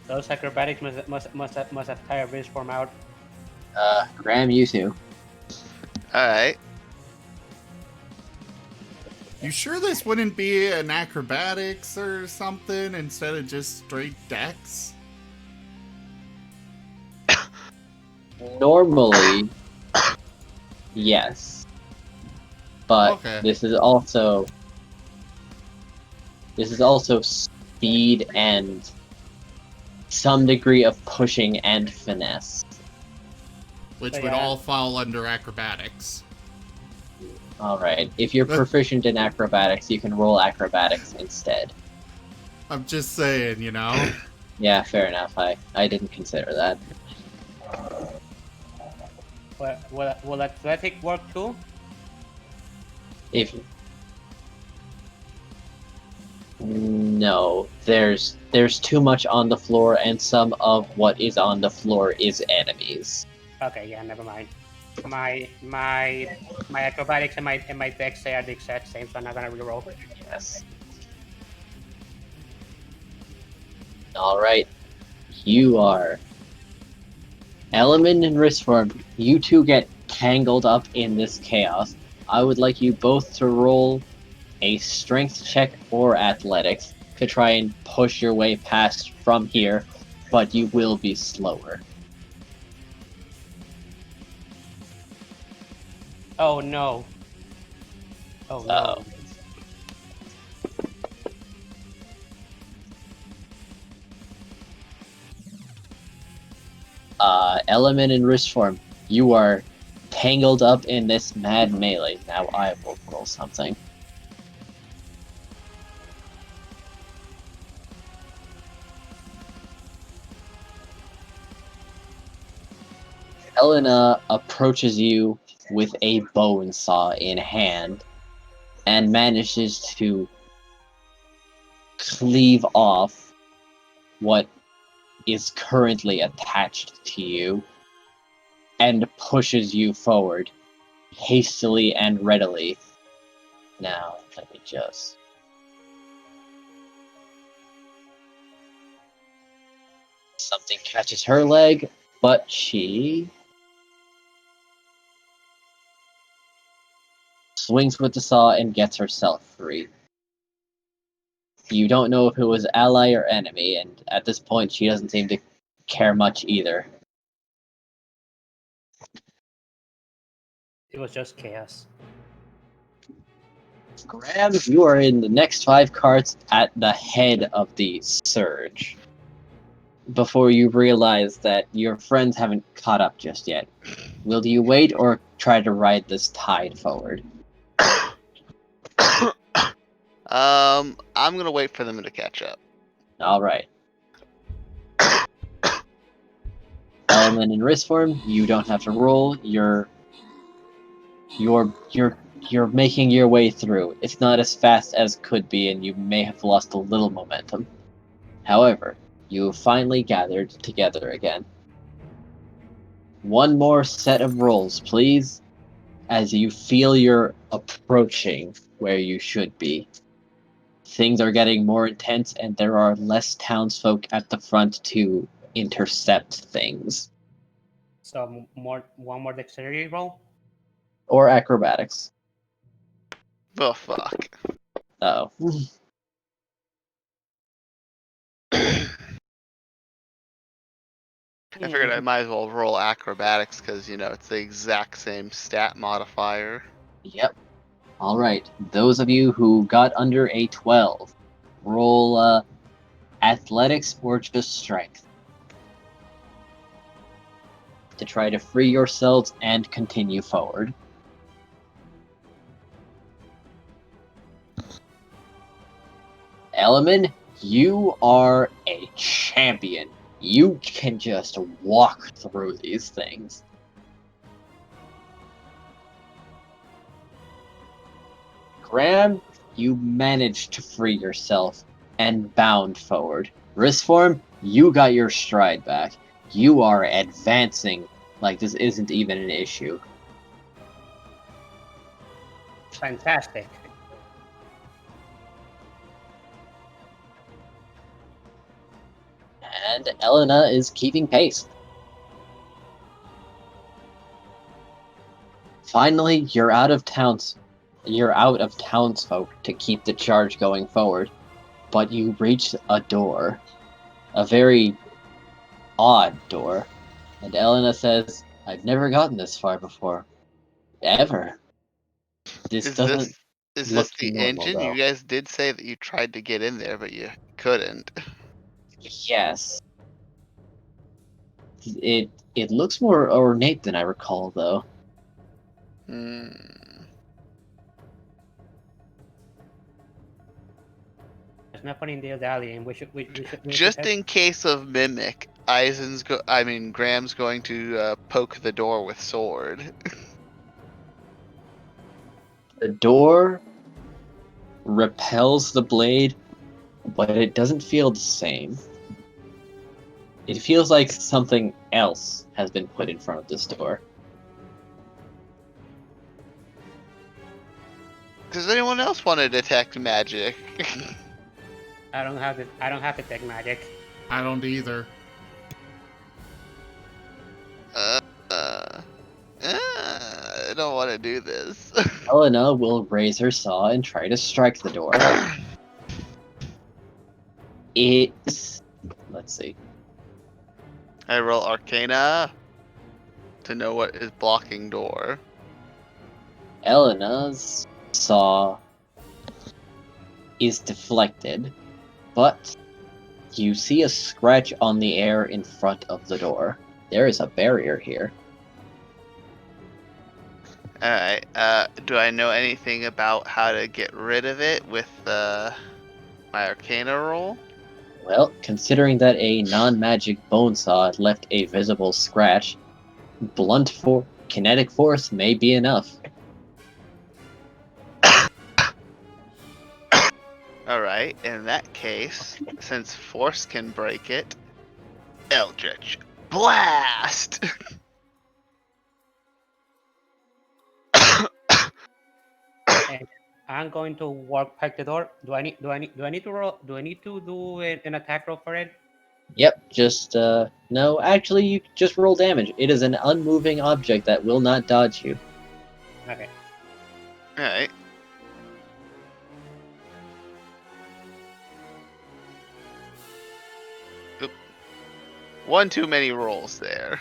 those acrobatics must have tired this form out. Graham, you too. Alright. You sure this wouldn't be an acrobatics or something instead of just straight dex? Normally, yes. But Okay. this is also speed and some degree of pushing and finesse. Which So, would yeah. all fall under acrobatics. Alright, if you're proficient in acrobatics, you can roll acrobatics instead. I'm just saying, you know? Yeah, fair enough. I didn't consider that. Will athletic work too? No, there's too much on the floor, and some of what is on the floor is enemies. Okay, yeah, never mind. My acrobatics and my dex are the exact same, so I'm not gonna reroll. Yes. Alright. You are Element and Wristform. You two get tangled up in this chaos. I would like you both to roll a strength check or athletics to try and push your way past from here, but you will be slower. Oh no. Oh no. Uh-oh. Element and Wristform, you are tangled up in this mad melee. Now I will roll something. Helena approaches you with a bone saw in hand and manages to cleave off what is currently attached to you and pushes you forward hastily and readily. Now, let me just... Something catches her leg, but she swings with the saw and gets herself free. You don't know if it was ally or enemy, and at this point she doesn't seem to care much either. It was just chaos. Graham, you are in the next 5 carts at the head of the surge. Before you realize that your friends haven't caught up just yet. Will you wait or try to ride this tide forward? I'm gonna wait for them to catch up. Alright. Element in wrist form, you don't have to roll. You're making your way through. It's not as fast as could be, and you may have lost a little momentum. However, you have finally gathered together again. One more set of rolls, please, as you feel you're approaching where you should be. Things are getting more intense, and there are less townsfolk at the front to intercept things. So one more dexterity roll. Or acrobatics. Oh fuck. Uh-oh. I figured I might as well roll acrobatics because it's the exact same stat modifier. Yep. Alright, those of you who got under a 12, roll athletics or just strength to try to free yourselves and continue forward. Element, you are a champion. You can just walk through these things. Graham, you managed to free yourself and bound forward. Wristform, you got your stride back. You are advancing like this isn't even an issue. Fantastic. And Elena is keeping pace. Finally, you're out of townsfolk to keep the charge going forward, but you reach a door. A very odd door. And Elena says, I've never gotten this far before. Ever. This Is doesn't this look the normal, engine? though. You guys did say that you tried to get in there, but you couldn't. Yes. It looks more ornate than I recall, though. Hmm. There's no point in dilly-dallying. We Just should in case of mimic, Graham's going to poke the door with sword. The door repels the blade, but it doesn't feel the same. It feels like something else has been put in front of this door. Does anyone else want to detect magic? I don't have to take magic. I don't either. I don't want to do this. Helena will raise her saw and try to strike the door. Let's see. I roll Arcana to know what is blocking door. Elena's saw is deflected, but you see a scratch on the air in front of the door. There is a barrier here. Alright, do I know anything about how to get rid of it with my Arcana roll? Well, considering that a non-magic bone saw left a visible scratch, kinetic force may be enough. Alright, in that case, since force can break it, Eldritch Blast! And I'm going to walk past the door. Do I need to roll? Do I need to do an attack roll for it? Yep, just, no, actually, you just roll damage. It is an unmoving object that will not dodge you. Okay. Alright. Oop. One too many rolls there.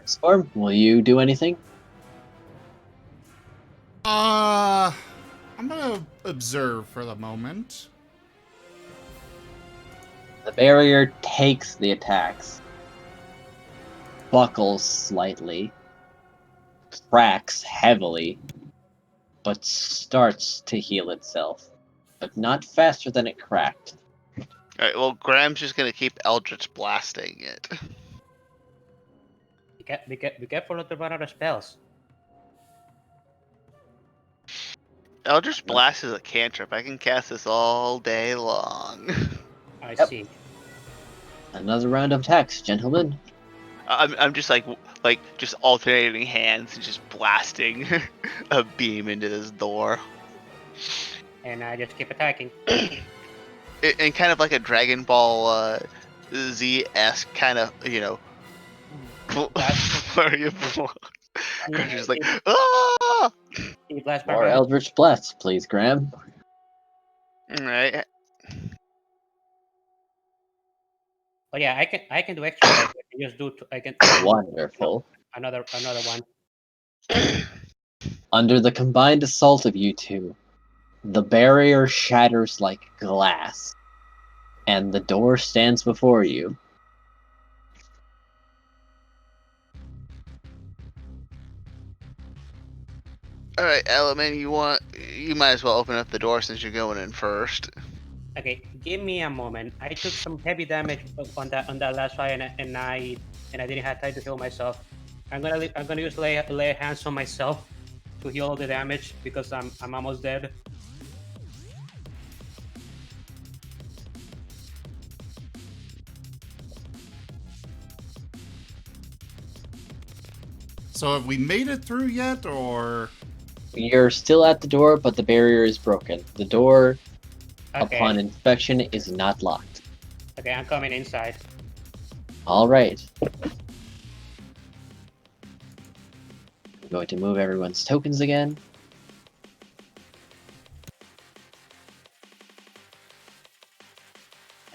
Storm, will you do anything? I'm gonna observe for the moment. The barrier takes the attacks, buckles slightly, cracks heavily, but starts to heal itself, but not faster than it cracked. Alright, well, Graham's just gonna keep Eldritch blasting it. Be careful not to run out of spells. Eldritch Blast is a cantrip. I can cast this all day long. I Yep. see. Another round of attacks, gentlemen. I'm just like just alternating hands and just blasting a beam into this door. And I just keep attacking. And kind of like a Dragon Ball Z-esque kind of, you know, where you just like, ah! You blast More barbarian. Eldritch Blasts, please, Graham. Alright. Oh yeah, I can do extra. I can just do. I can. Wonderful. Another one. Under the combined assault of you two, the barrier shatters like glass, and the door stands before you. Alright, Element, you might as well open up the door since you're going in first. Okay, give me a moment. I took some heavy damage on that last fight, and I didn't have time to heal myself. I'm gonna use lay hands on myself to heal all the damage because I'm almost dead. So have we made it through yet, or? You're still at the door, but the barrier is broken. The door, Okay. upon inspection, is not locked. Okay, I'm coming inside. Alright. I'm going to move everyone's tokens again.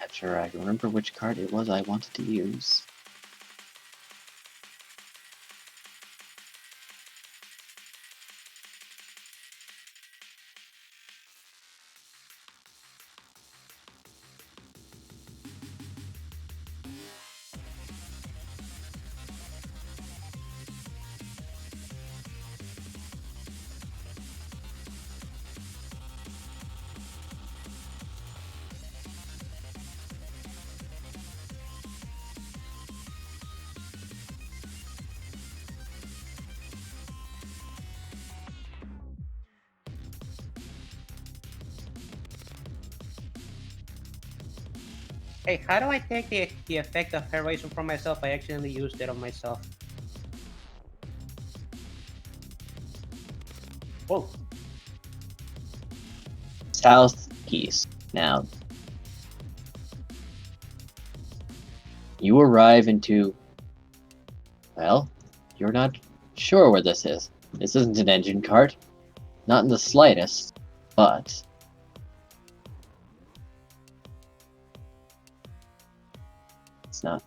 After I remember which card it was I wanted to use. Hey, how do I take the effect of heroism from myself? I accidentally used it on myself. Whoa. Southeast. Now, You arrive into. Well, you're not sure where this is. This isn't an engine cart. Not in the slightest, but. It's not.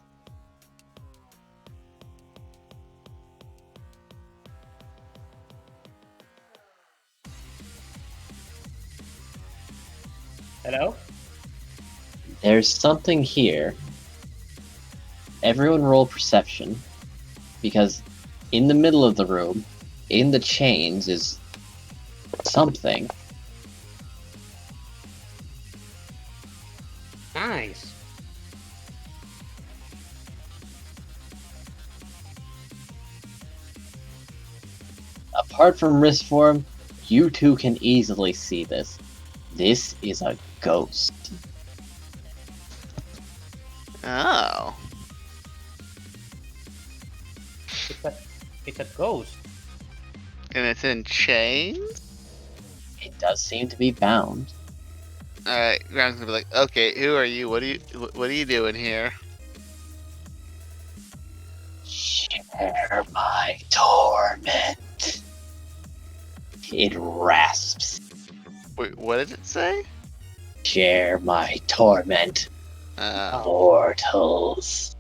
Hello? There's something here. Everyone roll perception, because in the middle of the room, in the chains, is something. Nice. Apart from wrist form, you two can easily see this. This is a ghost. Oh. It's a ghost. And it's in chains? It does seem to be bound. Alright, Graham's gonna be like, okay, who are you? What are you doing here? Share my torment. It rasps. Wait, what did it say? Share my torment, mortals.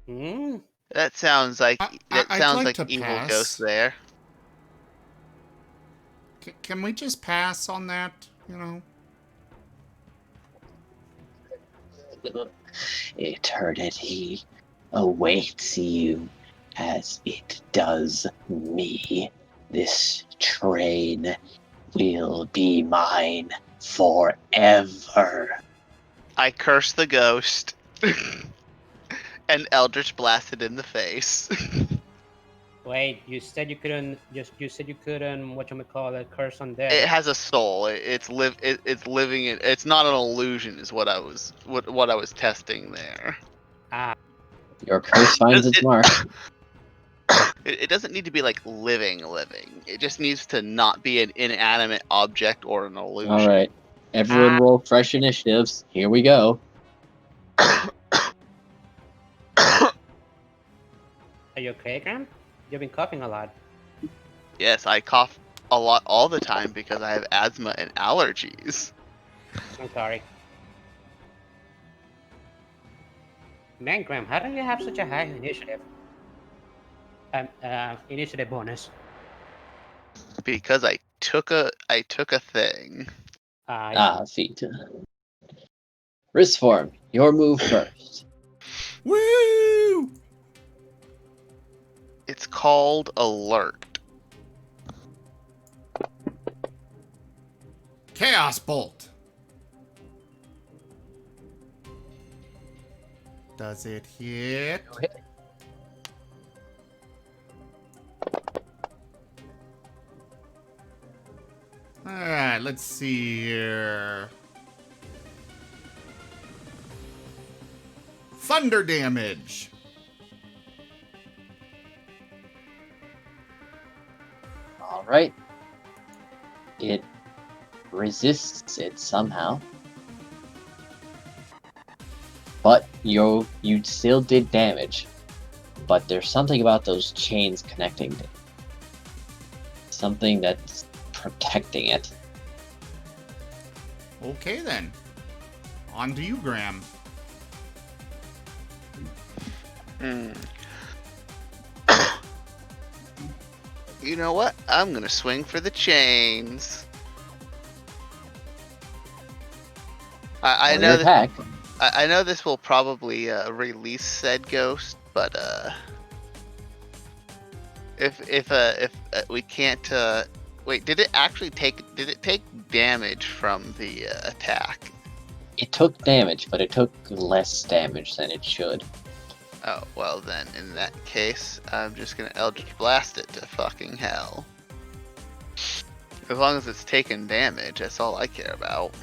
Hmm? That sounds like I'd like to evil pass. ghost there. Can we just pass on that? You know. Eternity awaits you as it does me. This train will be mine forever. I curse the ghost. And Eldritch blasted in the face. Wait, you said you couldn't. You said you couldn't. Whatchamacallit, curse on dead. It has a soul. It's living. It's not an illusion. Is what I was testing there. Your curse finds its mark. It doesn't need to be like living. It just needs to not be an inanimate object or an illusion. Alright. Everyone roll fresh initiatives. Here we go. Are you okay, Graham? You've been coughing a lot. Yes, I cough a lot all the time because I have asthma and allergies. I'm sorry. Man, Graham, how do you have such a high initiative? Initiative bonus. Because I took a thing. Feet. Wrist form, your move first. Woo! It's called alert. Chaos Bolt. Does it hit? Alright, let's see here. Thunder damage. Alright. It resists it somehow. But you still did damage. But there's something about those chains connecting it. Something that's protecting it. Okay then. On to you, Graham. You know what? I'm gonna swing for the chains. I know Attack. I know this will probably release said ghost, but if we can't wait, did it take damage from the attack? It took damage, but it took less damage than it should. Oh, well then, in that case, I'm just gonna Eldritch Blast it to fucking hell. As long as it's taking damage, that's all I care about.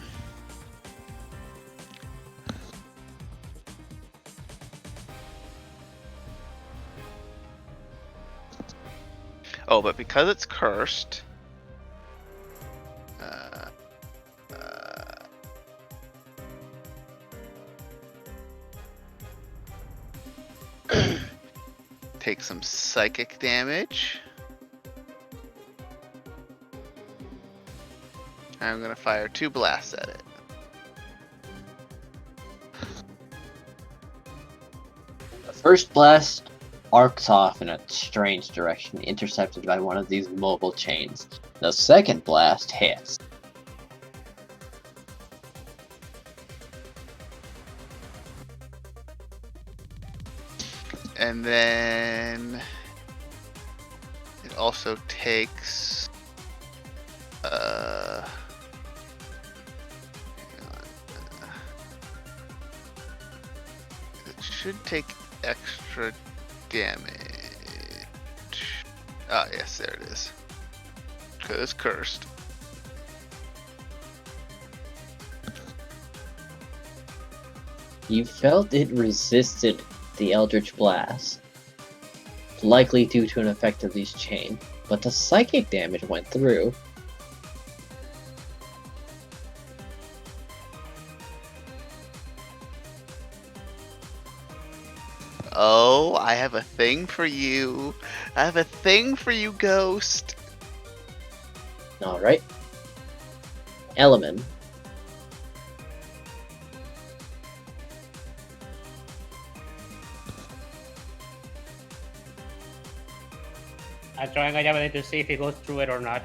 Oh, but because it's cursed... take some psychic damage. I'm gonna fire 2 blasts at it. The first blast arcs off in a strange direction, intercepted by one of these mobile chains. The second blast hits. And then it also takes hang on. It should take extra damage. Ah, yes, there it is. Because it's cursed. You felt it resisted the Eldritch Blast, likely due to an effect of these chain, but the psychic damage went through. Oh, I have a thing for you. I have a thing for you, Ghost. Alright. Element. I'm trying a javelin to see if he goes through it or not.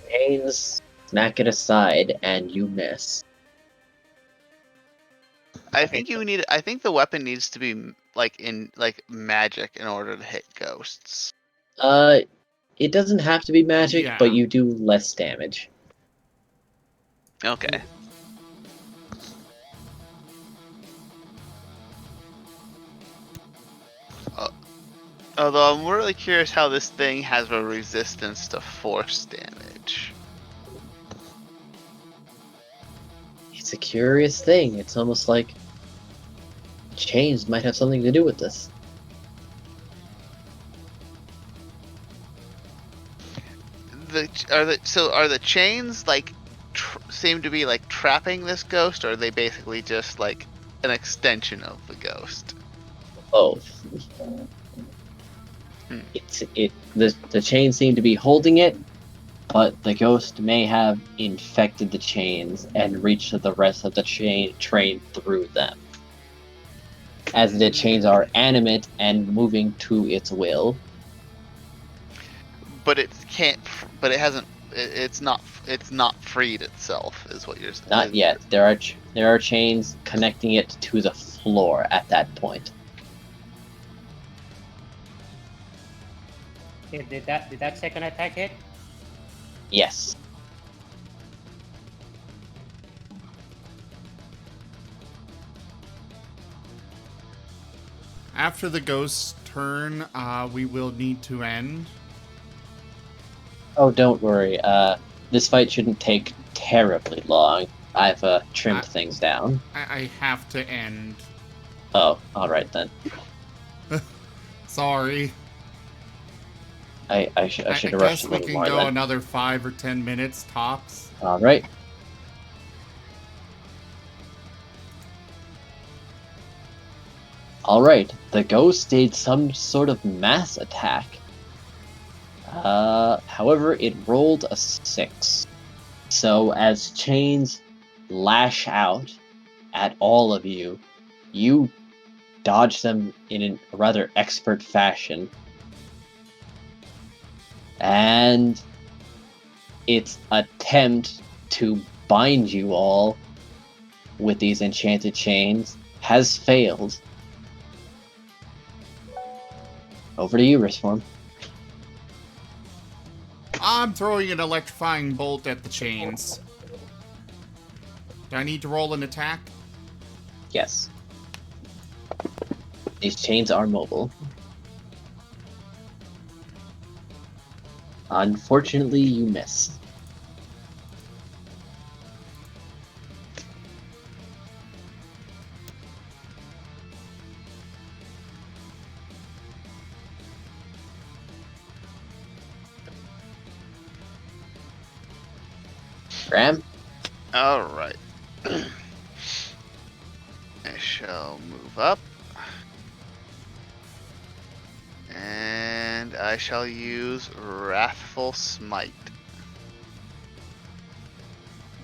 Chains smack it aside, and you miss. I think the weapon needs to be like magic in order to hit ghosts. It doesn't have to be magic, Yeah. but you do less damage. Okay. Although I'm really curious how this thing has a resistance to force damage. It's a curious thing. It's almost like chains might have something to do with this. Are the chains like seem to be like trapping this ghost, or are they basically just like an extension of the ghost? Both. Hmm. The chains seem to be holding it, but the ghost may have infected the chains and reached the rest of the train through them. As the chains are animate and moving to its will. But it can't. But it hasn't. It's not. It's not freed itself, is what you're saying. Not yet. There are chains connecting it to the floor at that point. Did that second attack hit? Yes. After the ghost's turn, we will need to end. Oh, don't worry. This fight shouldn't take terribly long. I've trimmed things down. I have to end. Oh, alright then. Sorry. I should have I rushed guess a we little can more go then. another 5 or 10 minutes tops. Alright. Alright, the ghost did some sort of mass attack. However, it rolled a 6. So as chains lash out at all of you, you dodge them in a rather expert fashion. And its attempt to bind you all with these enchanted chains has failed. Over to you, Wristform. I'm throwing an electrifying bolt at the chains. Do I need to roll an attack? Yes. These chains are mobile. Unfortunately, you miss. Graham? Alright. I shall move up. And I shall use Wrathful Smite.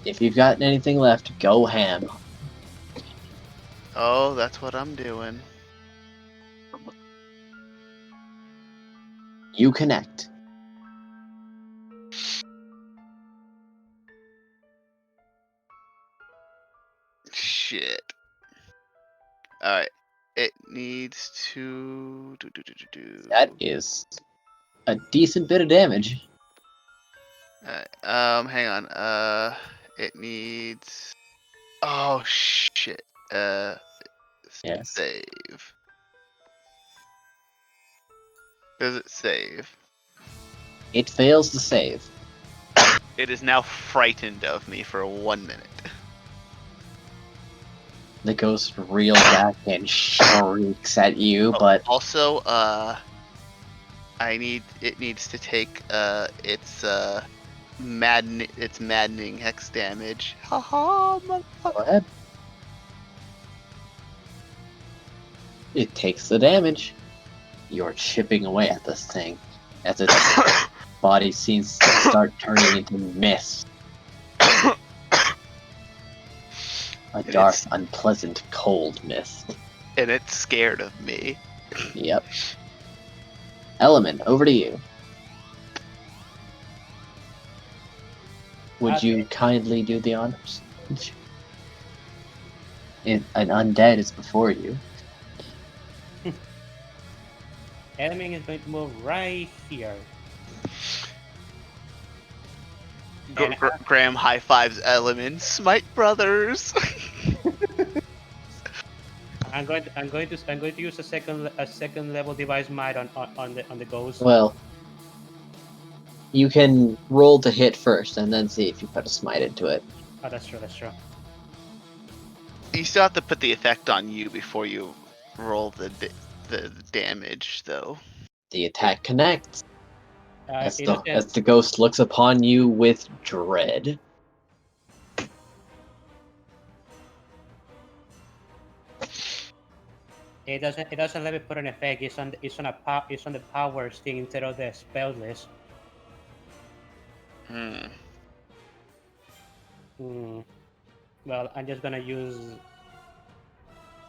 If you've got anything left, go ham. Oh, that's what I'm doing. You connect. Shit. Alright. It needs to... That is a decent bit of damage. Alright, hang on. It needs... Oh, shit. Yes. Save. Does it save? It fails to save. It is now frightened of me for 1 minute. The ghost reels back and shrieks at you, but Also, it needs to take its maddening hex damage. Haha, motherfucker. go ahead. It takes the damage. You're chipping away at this thing as its body seems to start turning into mist. A dark, unpleasant, cold mist. And it's scared of me. Yep. Element, over to you. Would you kindly do the honors? An undead is before you. Element is going to move right here. Then Graham high fives Element. Smite brothers. I'm going to use a second level device might on the ghost. Well, you can roll to hit first and then see if you put a smite into it. Oh, that's true. That's true. You still have to put the effect on you before you roll the damage, though. The attack connects. As It doesn't- the ghost looks upon you with dread. It doesn't let me put an effect. It's on the powers thing instead of the spell list. Well, I'm just gonna use.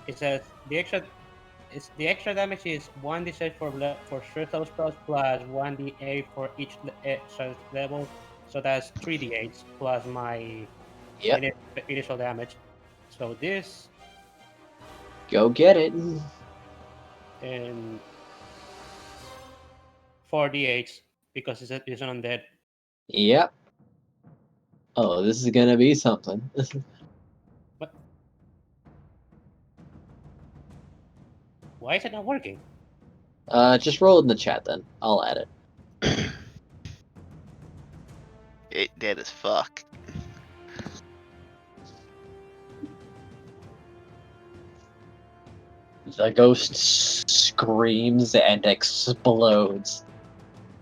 It says the extra damage is 1d6 for strength level spells plus 1d8 for each strength level, so that's 3d8 plus my initial damage. So this Go get it. and 4d8 because it's an undead. Yep. Oh, this is gonna be something. What? Why is it not working? Just roll it in the chat then. I'll add it. It dead as fuck. The ghost screams and explodes.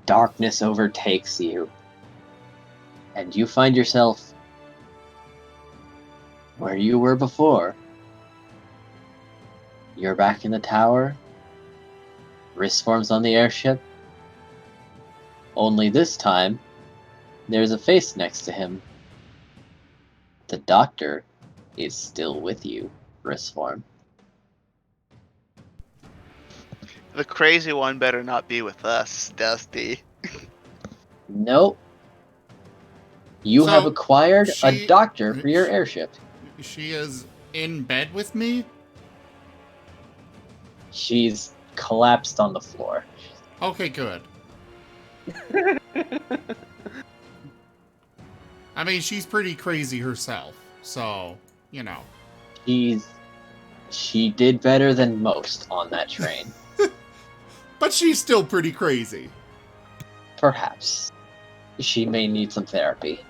Darkness overtakes you. And you find yourself where you were before. You're back in the tower. Wrist forms on the airship. Only this time, there's a face next to him. The doctor is still with you, wrist form. The crazy one better not be with us, Dusty. Nope. You So, have acquired a she- doctor for your airship. She is in bed with me? She's collapsed on the floor. Okay, good. I mean, she's pretty crazy herself, so, you know. She did better than most on that train. But she's still pretty crazy. Perhaps. She may need some therapy.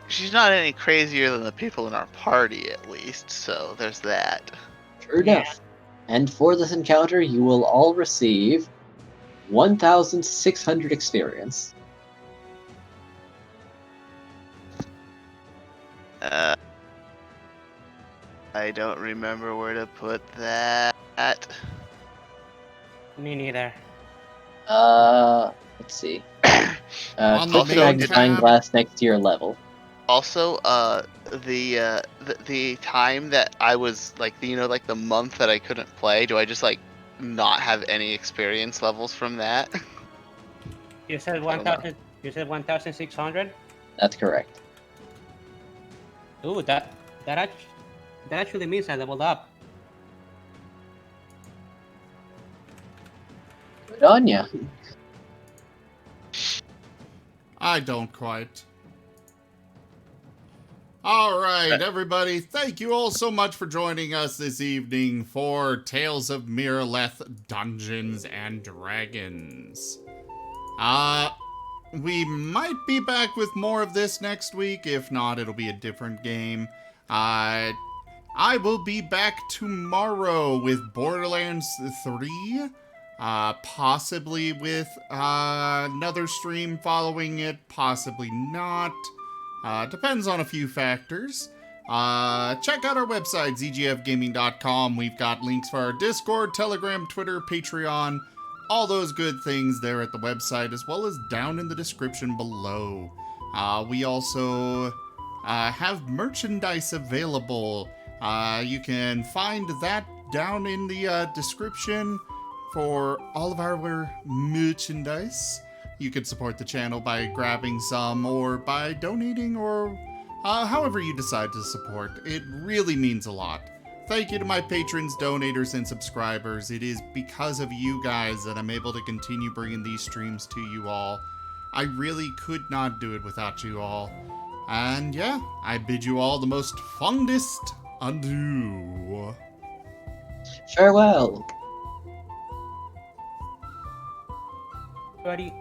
She's not any crazier than the people in our party, at least, so there's that. True enough. And for this encounter, you will all receive 1,600 experience. I don't remember where to put that. Me neither. Let's see. On the Click the main magnifying tab- glass next to your level. Also, the time that I was like, like the month that I couldn't play, do I just like not have any experience levels from that? You said I don't know. 1,000. You said 1,600. That's correct. Ooh, that actually means I leveled up. Good on ya. I don't quite. All right, everybody. Thank you all so much for joining us this evening for Tales of Miraleth Dungeons and Dragons. We might be back with more of this next week. If not, it'll be a different game. I will be back tomorrow with Borderlands 3. Possibly with another stream following it, possibly not. Depends on a few factors. Check out our website, zgfgaming.com. We've got links for our Discord, Telegram, Twitter, Patreon, all those good things there at the website, as well as down in the description below. We also have merchandise available. You can find that down in the description for all of our merchandise. You could support the channel by grabbing some or by donating or however you decide to support. It really means a lot. Thank you to my patrons, donators, and subscribers. It is because of you guys that I'm able to continue bringing these streams to you all. I really could not do it without you all. And yeah, I bid you all the most fondest adieu. Farewell. Buddy.